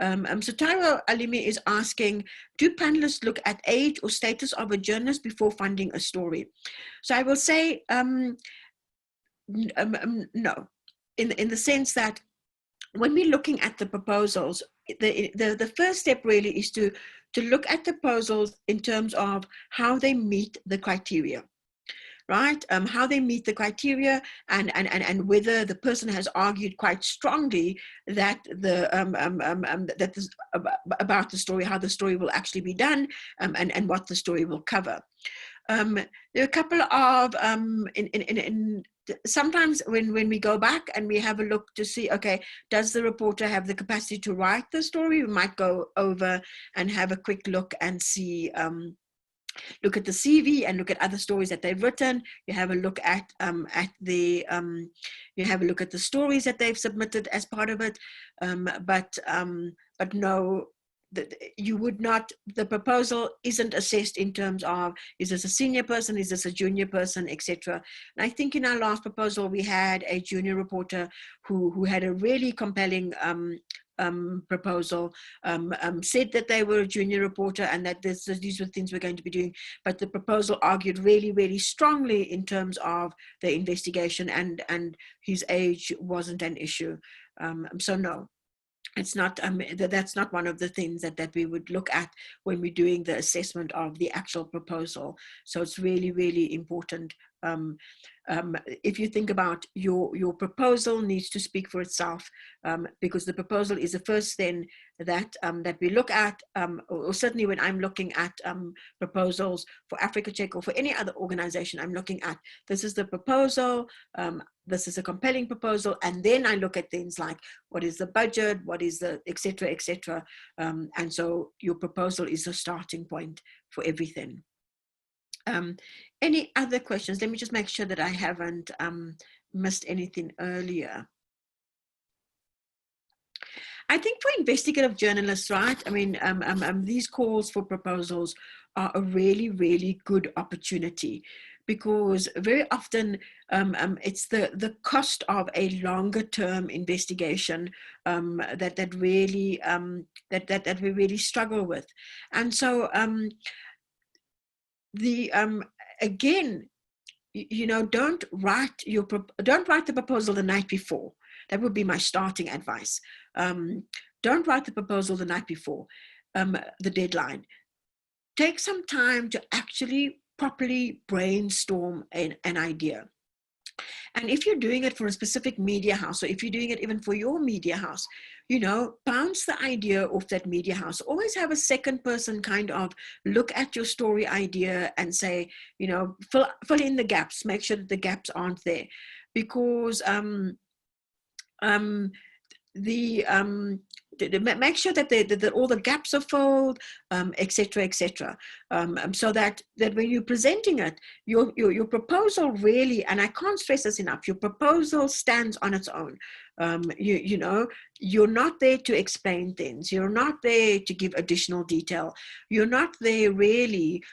So Tyro Alimi is asking, do panelists look at age or status of a journalist before funding a story? So I will say no, in the sense that when we're looking at the proposals, the first step really is to look at the proposals in terms of how they meet the criteria, right? How they meet the criteria, and whether the person has argued quite strongly that about the story, how the story will actually be done, and what the story will cover. There are a couple of sometimes when we go back and we have a look to see, okay, does the reporter have the capacity to write the story? We might go over and have a quick look and see, look at the CV and look at other stories that they've written. You have a look at the stories that they've submitted as part of it, but no, you would not, the proposal isn't assessed in terms of, is this a senior person, is this a junior person, etc. And I think in our last proposal we had a junior reporter who had a really compelling proposal, said that they were a junior reporter and that these were things we're going to be doing, but the proposal argued really strongly in terms of the investigation, and his age wasn't an issue. So no, it's not, that's not one of the things that we would look at when we're doing the assessment of the actual proposal. So it's really important. If you think about your proposal needs to speak for itself, because the proposal is the first thing that we look at, or certainly when I'm looking at proposals for Africa Check or for any other organization, I'm looking at, this is the proposal, this is a compelling proposal, and then I look at things like, what is the budget, what is the etc. And so your proposal is a starting point for everything. Any other questions? Let me just make sure that I haven't missed anything earlier. I think for investigative journalists, right, I mean, these calls for proposals are a really good opportunity, because very often it's the cost of a longer term investigation that we really struggle with. And so again, you know, don't write the proposal the night before. That would be my starting advice. Don't write the proposal the night before the deadline. Take some time to actually properly brainstorm an idea. And if you're doing it for a specific media house, or if you're doing it even for your media house, you know, bounce the idea off that media house. Always have a second person kind of look at your story idea and say, you know, fill in the gaps, make sure that the gaps aren't there. because make sure that all the gaps are filled, etc., etc. So that when you're presenting it, your proposal really, and I can't stress this enough, your proposal stands on its own. You know, you're not there to explain things. You're not there to give additional detail. You're not there really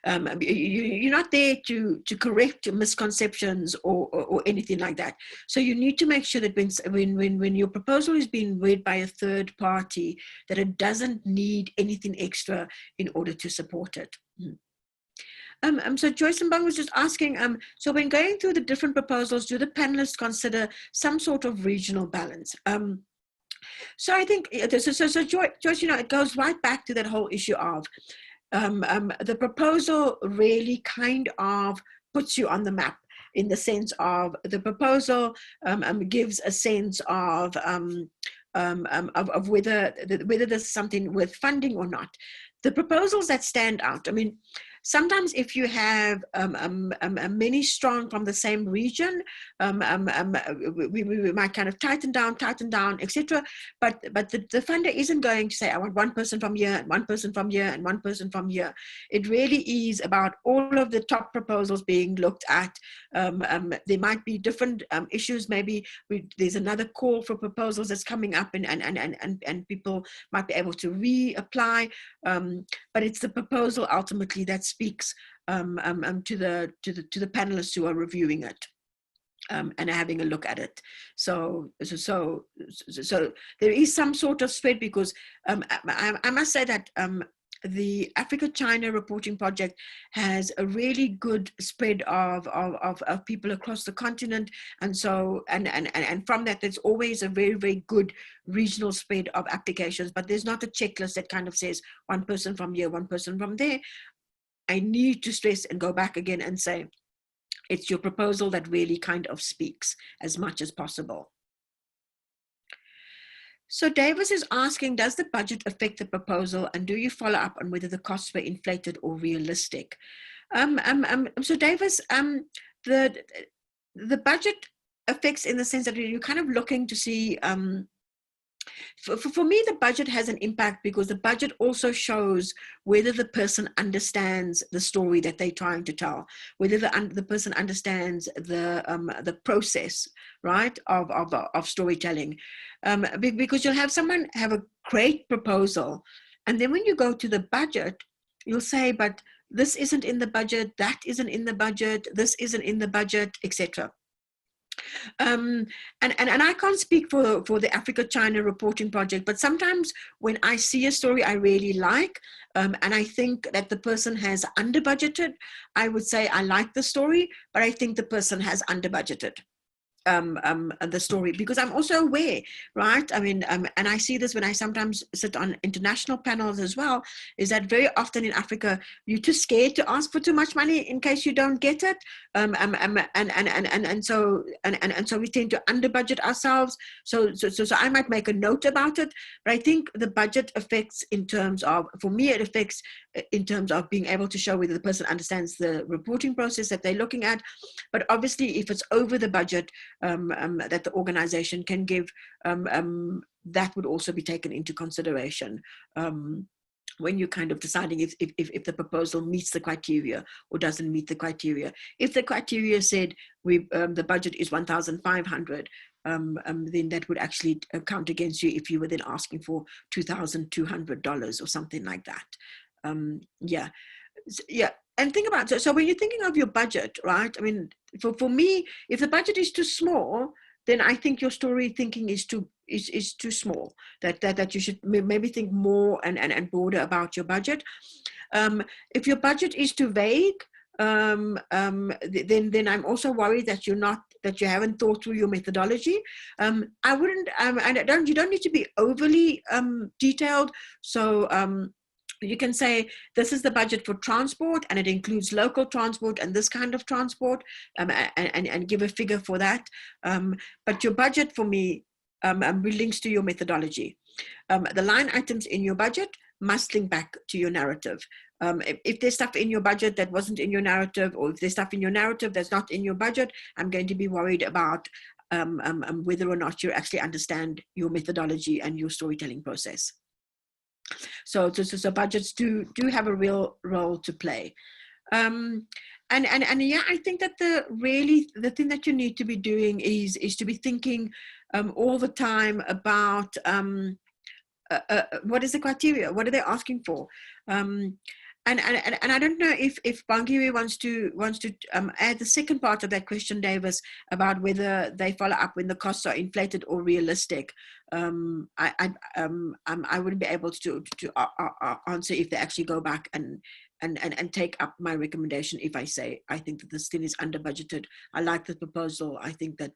you're not there to correct misconceptions or anything like that. So you need to make sure that when your proposal is being read by a third party, that it doesn't need anything extra in order to support it. So Joyce and Bang was just asking, so when going through the different proposals, do the panelists consider some sort of regional balance? So I think, so Joyce, you know, it goes right back to that whole issue of the proposal really kind of puts you on the map, in the sense of the proposal gives a sense of whether there's something worth funding or not. The proposals that stand out, I mean, sometimes if you have many strong from the same region, we might kind of tighten down, etc. But the funder isn't going to say, I want one person from here, and one person from here, and one person from here. It really is about all of the top proposals being looked at. There might be different issues. Maybe there's another call for proposals that's coming up, and people might be able to reapply. But it's the proposal ultimately that speaks to the panelists who are reviewing it and having a look at it. So there is some sort of spread, because I must say that the Africa-China reporting project has a really good spread of people across the continent, and so and from that there's always a very, very good regional spread of applications. But there's not a checklist that kind of says one person from here, one person from there. I need to stress and go back again and say it's your proposal that really kind of speaks as much as possible. So Davis is asking, does the budget affect the proposal, and do you follow up on whether the costs were inflated or realistic? So Davis, the budget affects in the sense that you're kind of looking to see, for me, the budget has an impact because the budget also shows whether the person understands the story that they're trying to tell, whether the person understands the process, right, of storytelling. Because you'll have someone have a great proposal, and then when you go to the budget, you'll say, but this isn't in the budget, that isn't in the budget, this isn't in the budget, etc. And I can't speak for the Africa-China reporting project, but sometimes when I see a story I really like, and I think that the person has under budgeted, I would say I like the story, but I think the person has under budgeted the story, because I'm also aware, right? I mean, and I see this when I sometimes sit on international panels as well, is that very often in Africa, you're too scared to ask for too much money in case you don't get it. And so we tend to under budget ourselves. So I might make a note about it, but I think the budget affects in terms of, for me, it affects in terms of being able to show whether the person understands the reporting process that they're looking at. But obviously, if it's over the budget that the organization can give, that would also be taken into consideration when you're kind of deciding if the proposal meets the criteria or doesn't meet the criteria. If the criteria said the budget is 1,500, then that would actually count against you if you were then asking for $2,200 or something like that. Yeah. And think about it. So when you're thinking of your budget, right? I mean, for me, if the budget is too small, then I think your story thinking is too small. That you should maybe think more and broader about your budget. If your budget is too vague, then I'm also worried that you haven't thought through your methodology. I wouldn't. You don't need to be overly detailed. So. You can say, this is the budget for transport, and it includes local transport and this kind of transport, and give a figure for that. But your budget, for me, links to your methodology. The line items in your budget must link back to your narrative. if there's stuff in your budget that wasn't in your narrative, or if there's stuff in your narrative that's not in your budget, I'm going to be worried about whether or not you actually understand your methodology and your storytelling process. So budgets do have a real role to play. And yeah, I think that the thing that you need to be doing is to be thinking all the time about what is the criteria, what are they asking for, and I don't know if Bongiwe wants to add the second part of that question, Davis, about whether they follow up when the costs are inflated or realistic. I wouldn't be able to answer if they actually go back and take up my recommendation if I say I think that this thing is under budgeted. I like the proposal. I think that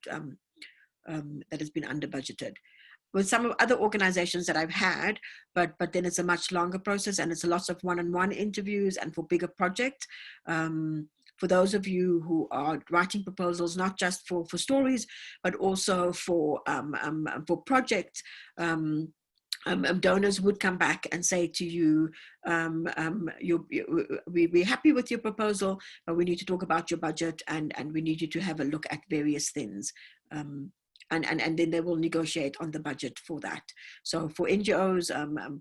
that has been under budgeted. With some of other organizations that I've had, but then it's a much longer process, and it's a lot of one-on-one interviews, and for bigger projects. For those of you who are writing proposals, not just for stories, but also for projects, donors would come back and say to you, we're happy with your proposal, but we need to talk about your budget, and we need you to have a look at various things. And then they will negotiate on the budget for that. So for NGOs,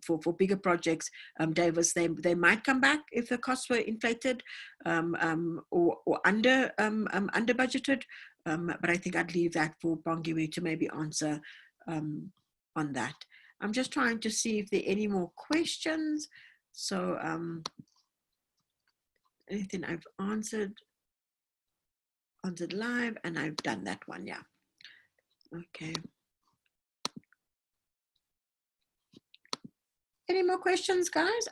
for bigger projects, Davis, they might come back if the costs were inflated or under budgeted. But I think I'd leave that for Bongiwe to maybe answer on that. I'm just trying to see if there are any more questions. So anything I've answered live, and I've done that one, yeah. Okay. Any more questions, guys?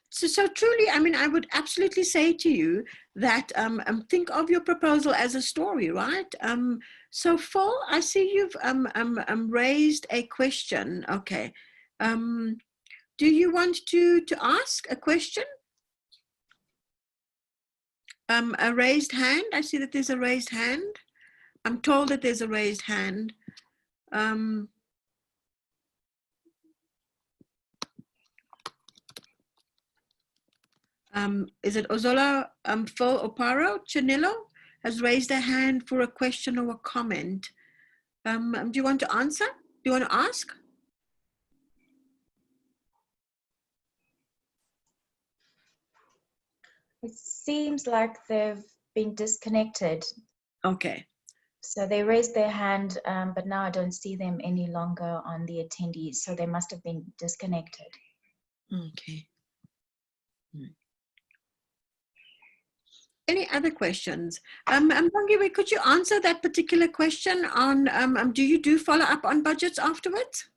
So truly, I mean, I would absolutely say to you that think of your proposal as a story, right? So Phil, I see you've raised a question. Okay. Do you want to ask a question? A raised hand. I see that there's a raised hand. I'm told that there's a raised hand. Is it Ozola Phil Oparo Chanillo has raised a hand for a question or a comment? Do you want to answer? Do you want to ask? It seems like they've been disconnected. Okay. So they raised their hand, but now I don't see them any longer on the attendees. So they must have been disconnected. Okay. Any other questions? Bongiwe, could you answer that particular question on, do you do follow up on budgets afterwards?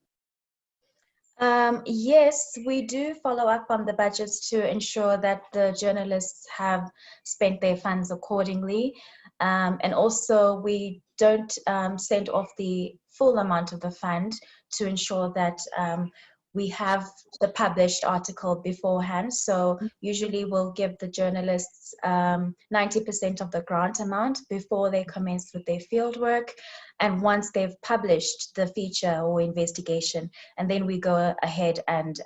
Yes, we do follow up on the budgets to ensure that the journalists have spent their funds accordingly. And also we don't send off the full amount of the fund to ensure that we have the published article beforehand. So usually we'll give the journalists 90% of the grant amount before they commence with their fieldwork. And once they've published the feature or investigation, and then we go ahead and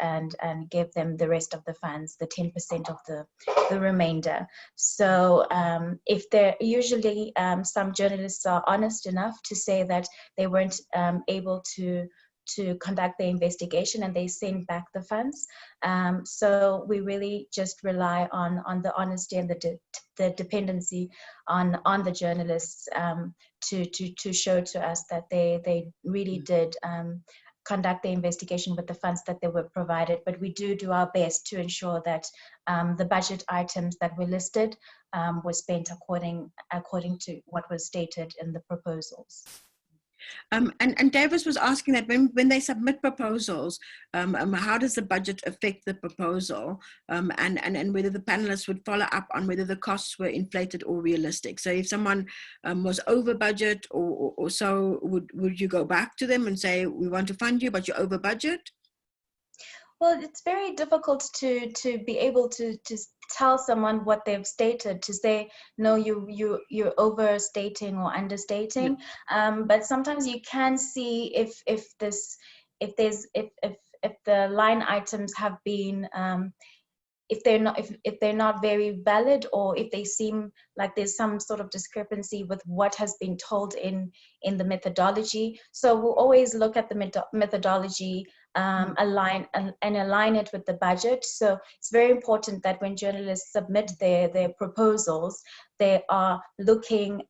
give them the rest of the funds, the 10% of the remainder. So if they're usually, some journalists are honest enough to say that they weren't able to conduct the investigation and they send back the funds. So we really just rely on the honesty and the dependency on the journalists to show to us that they really did conduct the investigation with the funds that they were provided. But we do our best to ensure that the budget items that were listed were spent according to what was stated in the proposals. And Davis was asking that when they submit proposals, how does the budget affect the proposal, and whether the panelists would follow up on whether the costs were inflated or realistic. So if someone was over budget or so, would you go back to them and say, we want to fund you, but you're over budget? Well, it's very difficult to be able to tell someone what they've stated, to say no, you're overstating or understating. But sometimes you can see if the line items have been if they're not very valid, or if they seem like there's some sort of discrepancy with what has been told in the methodology. So we'll always look at the methodology, align it with the budget. So it's very important that when journalists submit their proposals, they are looking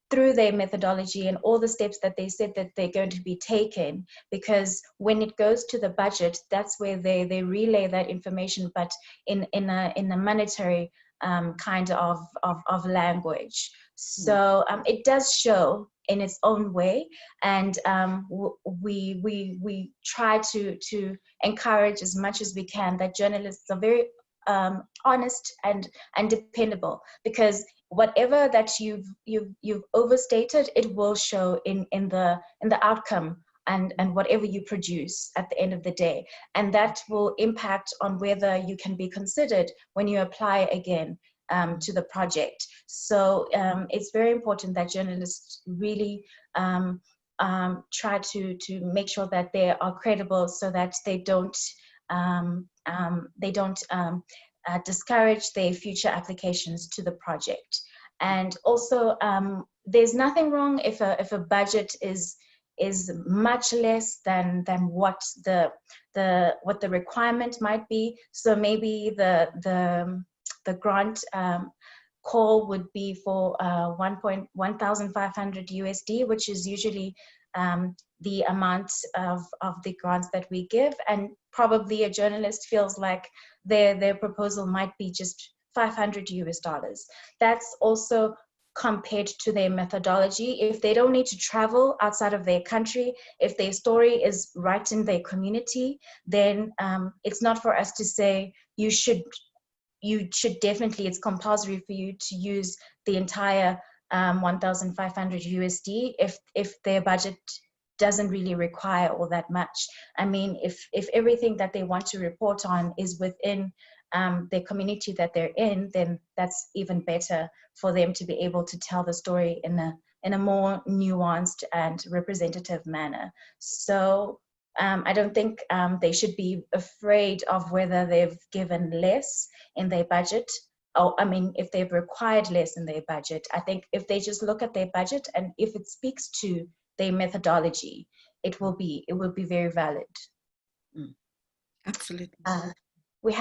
through their methodology and all the steps that they said that they're going to be taking, because when it goes to the budget, that's where they relay that information, but in a monetary kind of language. So it does show in its own way, and we try to encourage as much as we can that journalists are very honest and dependable, because whatever that you've overstated, it will show in the outcome and whatever you produce at the end of the day, and that will impact on whether you can be considered when you apply again to the project. So it's very important that journalists really try to make sure that they are credible, so that they don't discourage their future applications to the project. And also, there's nothing wrong if a budget is much less than what the requirement might be. So maybe the grant call would be for 1,500 USD, which is usually the amount of the grants that we give, and probably a journalist feels like their proposal might be just $500. That's also compared to their methodology. If they don't need to travel outside of their country, if their story is right in their community, then it's not for us to say you should definitely, it's compulsory for you to use the entire 1,500 USD if their budget doesn't really require all that much. I mean, if everything that they want to report on is within their community that they're in, then that's even better for them to be able to tell the story in a more nuanced and representative manner. So I don't think they should be afraid of whether they've given less in their budget, or I mean, if they've required less in their budget. I think if they just look at their budget, and if it speaks to their methodology, it will be very valid. Absolutely. We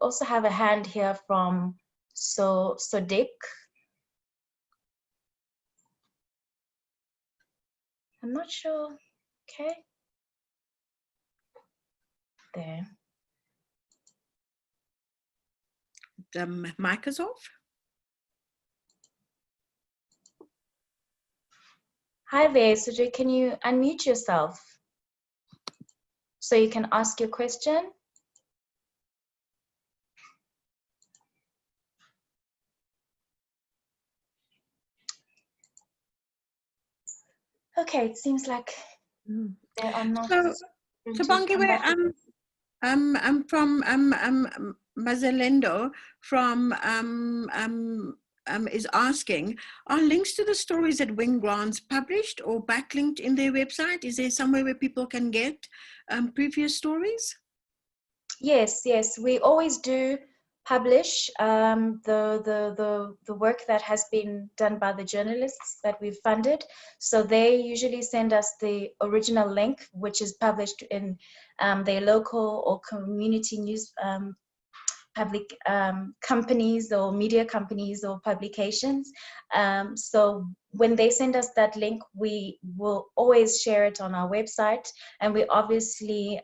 also have a hand here from Sodiq. I'm not sure. Okay. There. The mic is off. Hi there, Sodiq. Can you unmute yourself so you can ask your question? Okay, it seems like they are not. So Bongiwe, I'm from Mazalendo from is asking, are links to the stories at Wing Grants published or backlinked in their website? Is there somewhere where people can get previous stories? Yes, we always do publish the work that has been done by the journalists that we've funded. So they usually send us the original link, which is published in their local or community news public companies or media companies or publications. So when they send us that link, we will always share it on our website, and we obviously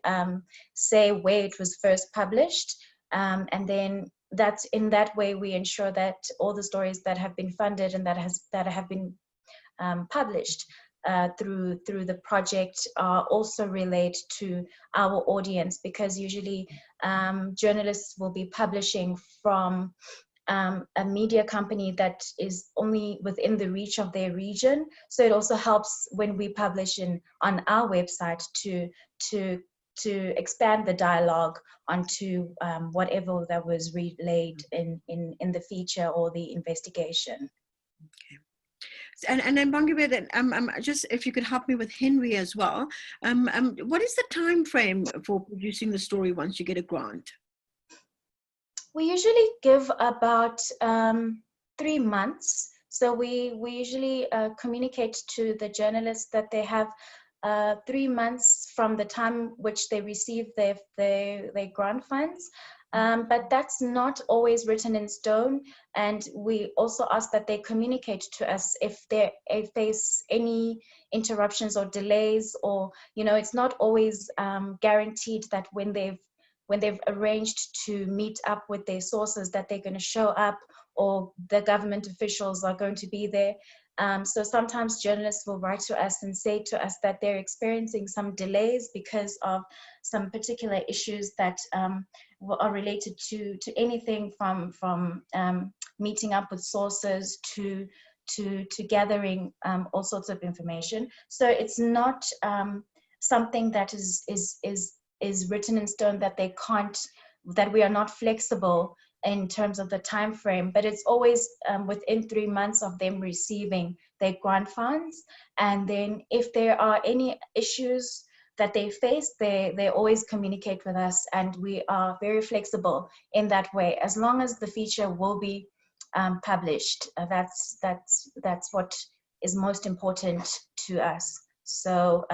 say where it was first published, and then that's in that way we ensure that all the stories that have been funded and that have been published through the project also relate to our audience, because usually journalists will be publishing from a media company that is only within the reach of their region. So it also helps when we publish on our website to to expand the dialogue onto whatever that was relayed in the feature or the investigation. And then Bongiwe, then just if you could help me with Henry as well. What is the time frame for producing the story once you get a grant? We usually give about 3 months. So we usually communicate to the journalists that they have 3 months from the time which they receive their grant funds. But that's not always written in stone. And we also ask that they communicate to us if they face any interruptions or delays, or, you know, it's not always guaranteed that when they've arranged to meet up with their sources that they're going to show up, or the government officials are going to be there. So sometimes journalists will write to us and say to us that they're experiencing some delays because of some particular issues that are related to anything from meeting up with sources to gathering all sorts of information. So it's not something that is written in stone, that they can't, that we are not flexible in terms of the time frame, but it's always within 3 months of them receiving their grant funds. And then if there are any issues that they face, they always communicate with us, and we are very flexible in that way, as long as the feature will be published. That's what is most important to us. So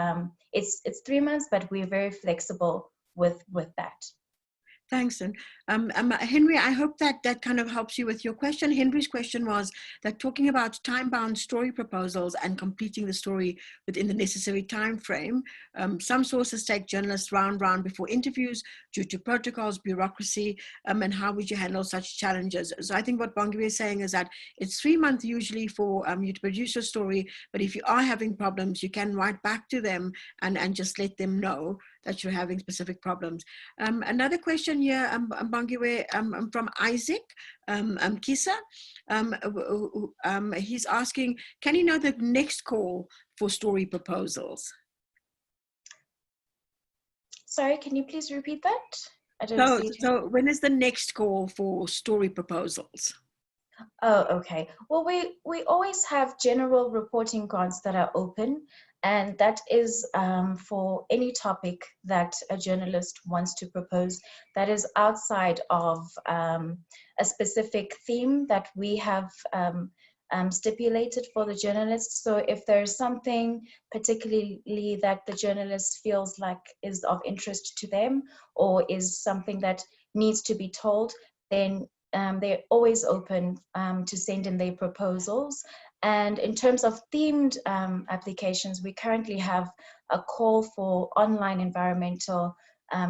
it's 3 months, but we're very flexible with that. Thanks. And Henry, I hope that kind of helps you with your question. Henry's question was that talking about time-bound story proposals and completing the story within the necessary time frame, some sources take journalists round before interviews due to protocols, bureaucracy, and how would you handle such challenges? So I think what Bongiwe is saying is that it's 3 months usually for you to produce your story, but if you are having problems, you can write back to them and just let them know that you're having specific problems. Another question here, Bongiwe, from Isaac Kisa. He's asking, can you know the next call for story proposals? Sorry, can you please repeat that? I don't see it. So when is the next call for story proposals? Oh, okay. Well, we always have general reporting grants that are open, and that is for any topic that a journalist wants to propose that is outside of a specific theme that we have stipulated for the journalists. So if there's something particularly that the journalist feels like is of interest to them, or is something that needs to be told, then they're always open to send in their proposals. And in terms of themed applications, we currently have a call for online environmental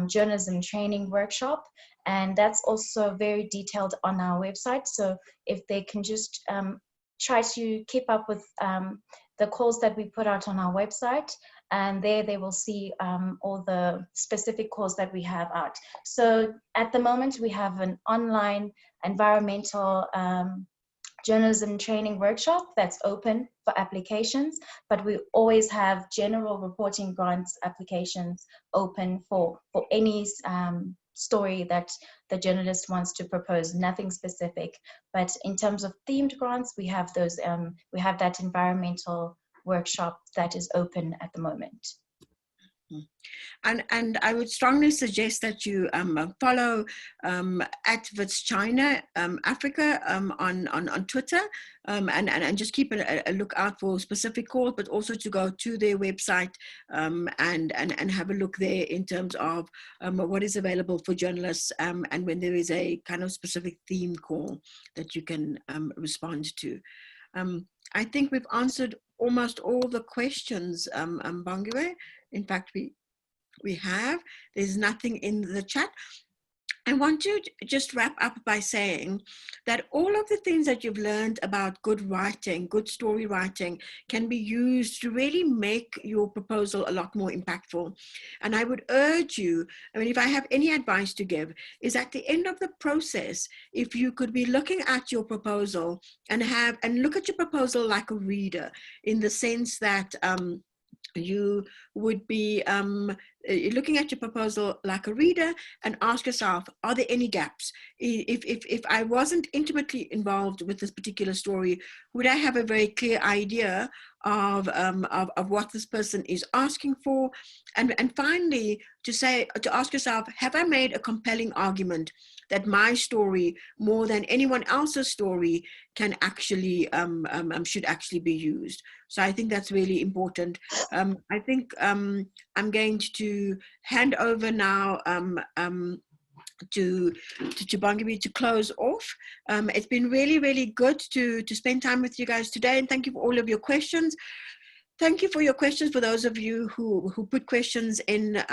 journalism training workshop, and that's also very detailed on our website. So if they can just try to keep up with the calls that we put out on our website, and there they will see all the specific calls that we have out. So at the moment, we have an online environmental journalism training workshop that's open for applications, but we always have general reporting grants applications open for any story that the journalist wants to propose, nothing specific. But in terms of themed grants, we have those, we have that environmental workshop that is open at the moment. And I would strongly suggest that you follow @Vits China Africa on Twitter, and just keep a look out for specific calls, but also to go to their website and have a look there in terms of what is available for journalists, and when there is a kind of specific theme call that you can respond to. I think we've answered almost all the questions, Bongiwe. In fact, we have. There's nothing in the chat. I want to just wrap up by saying that all of the things that you've learned about good writing, good story writing, can be used to really make your proposal a lot more impactful. And I would urge you, I mean, if I have any advice to give, is at the end of the process, if you could be looking at your proposal and look at your proposal like a reader, in the sense that you would be looking at your proposal like a reader and ask yourself, are there any gaps? If I wasn't intimately involved with this particular story, would I have a very clear idea of what this person is asking for? And finally, to ask yourself, have I made a compelling argument that my story, more than anyone else's story, can actually should actually be used? So I think that's really important. I think I'm going to hand over now to Bongiwe to close off. It's been really, really good to spend time with you guys today, and thank you for all of your questions. Thank you for your questions. For those of you who put questions in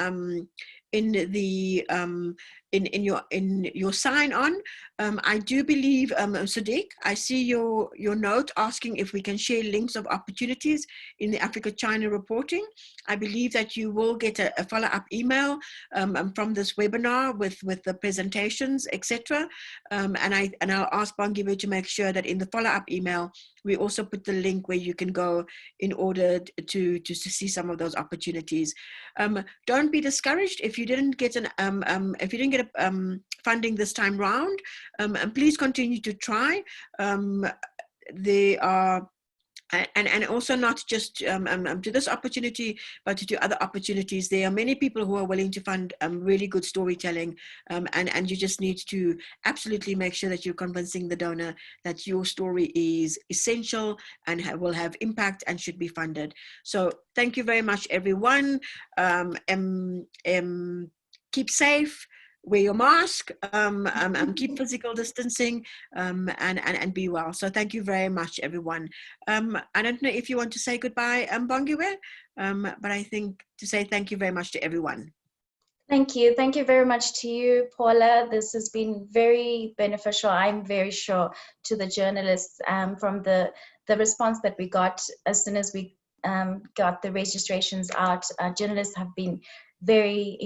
your sign on, I do believe, Sadiq, I see your note asking if we can share links of opportunities in the Africa-China reporting. I believe that you will get a follow-up email from this webinar with the presentations, etc. And I'll ask Bongiwe to make sure that in the follow-up email we also put the link where you can go in order to see some of those opportunities. Don't be discouraged if you didn't get funding this time round, and please continue to try. There are, and also not just to this opportunity, but to other opportunities. There are many people who are willing to fund really good storytelling, and you just need to absolutely make sure that you're convincing the donor that your story is essential and will have impact and should be funded. So thank you very much, everyone. Keep safe, wear your mask, keep physical distancing, and be well. So thank you very much, everyone. I don't know if you want to say goodbye, Bongiwe, but I think to say thank you very much to everyone. Thank you. Thank you very much to you, Paula. This has been very beneficial, I'm very sure, to the journalists. From the response that we got as soon as we got the registrations out, journalists have been very,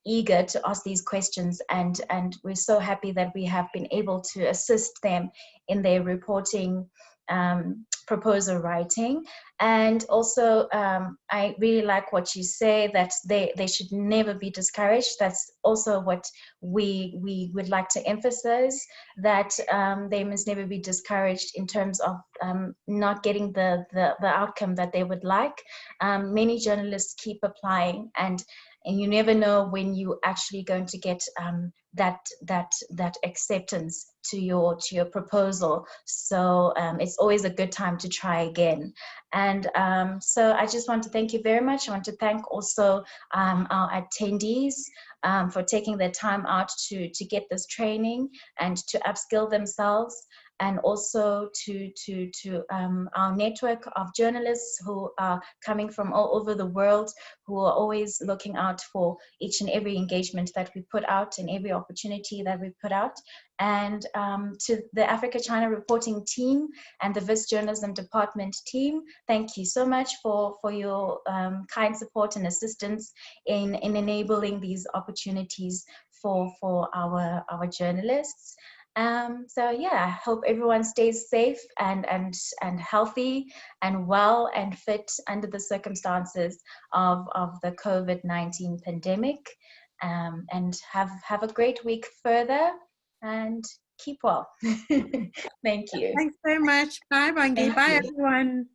eager to ask these questions, and we're so happy that we have been able to assist them in their reporting proposal writing. And also I really like what you say, that they should never be discouraged. That's also what we would like to emphasize, that they must never be discouraged in terms of not getting the outcome that they would like. Many journalists keep applying, and you never know when you actually going to get that acceptance to your proposal. So it's always a good time to try again. And so I just want to thank you very much. I want to thank also our attendees for taking their time out to get this training and to upskill themselves, and also to our network of journalists who are coming from all over the world, who are always looking out for each and every engagement that we put out and every opportunity that we put out. And to the Africa-China reporting team and the Viz Journalism Department team, thank you so much for your kind support and assistance in enabling these opportunities for our journalists. So yeah, I hope everyone stays safe and healthy and well and fit under the circumstances of the COVID-19 pandemic. And have a great week further, and keep well. Thank you. Thanks very much. Bye, Bongi. Bye, everyone.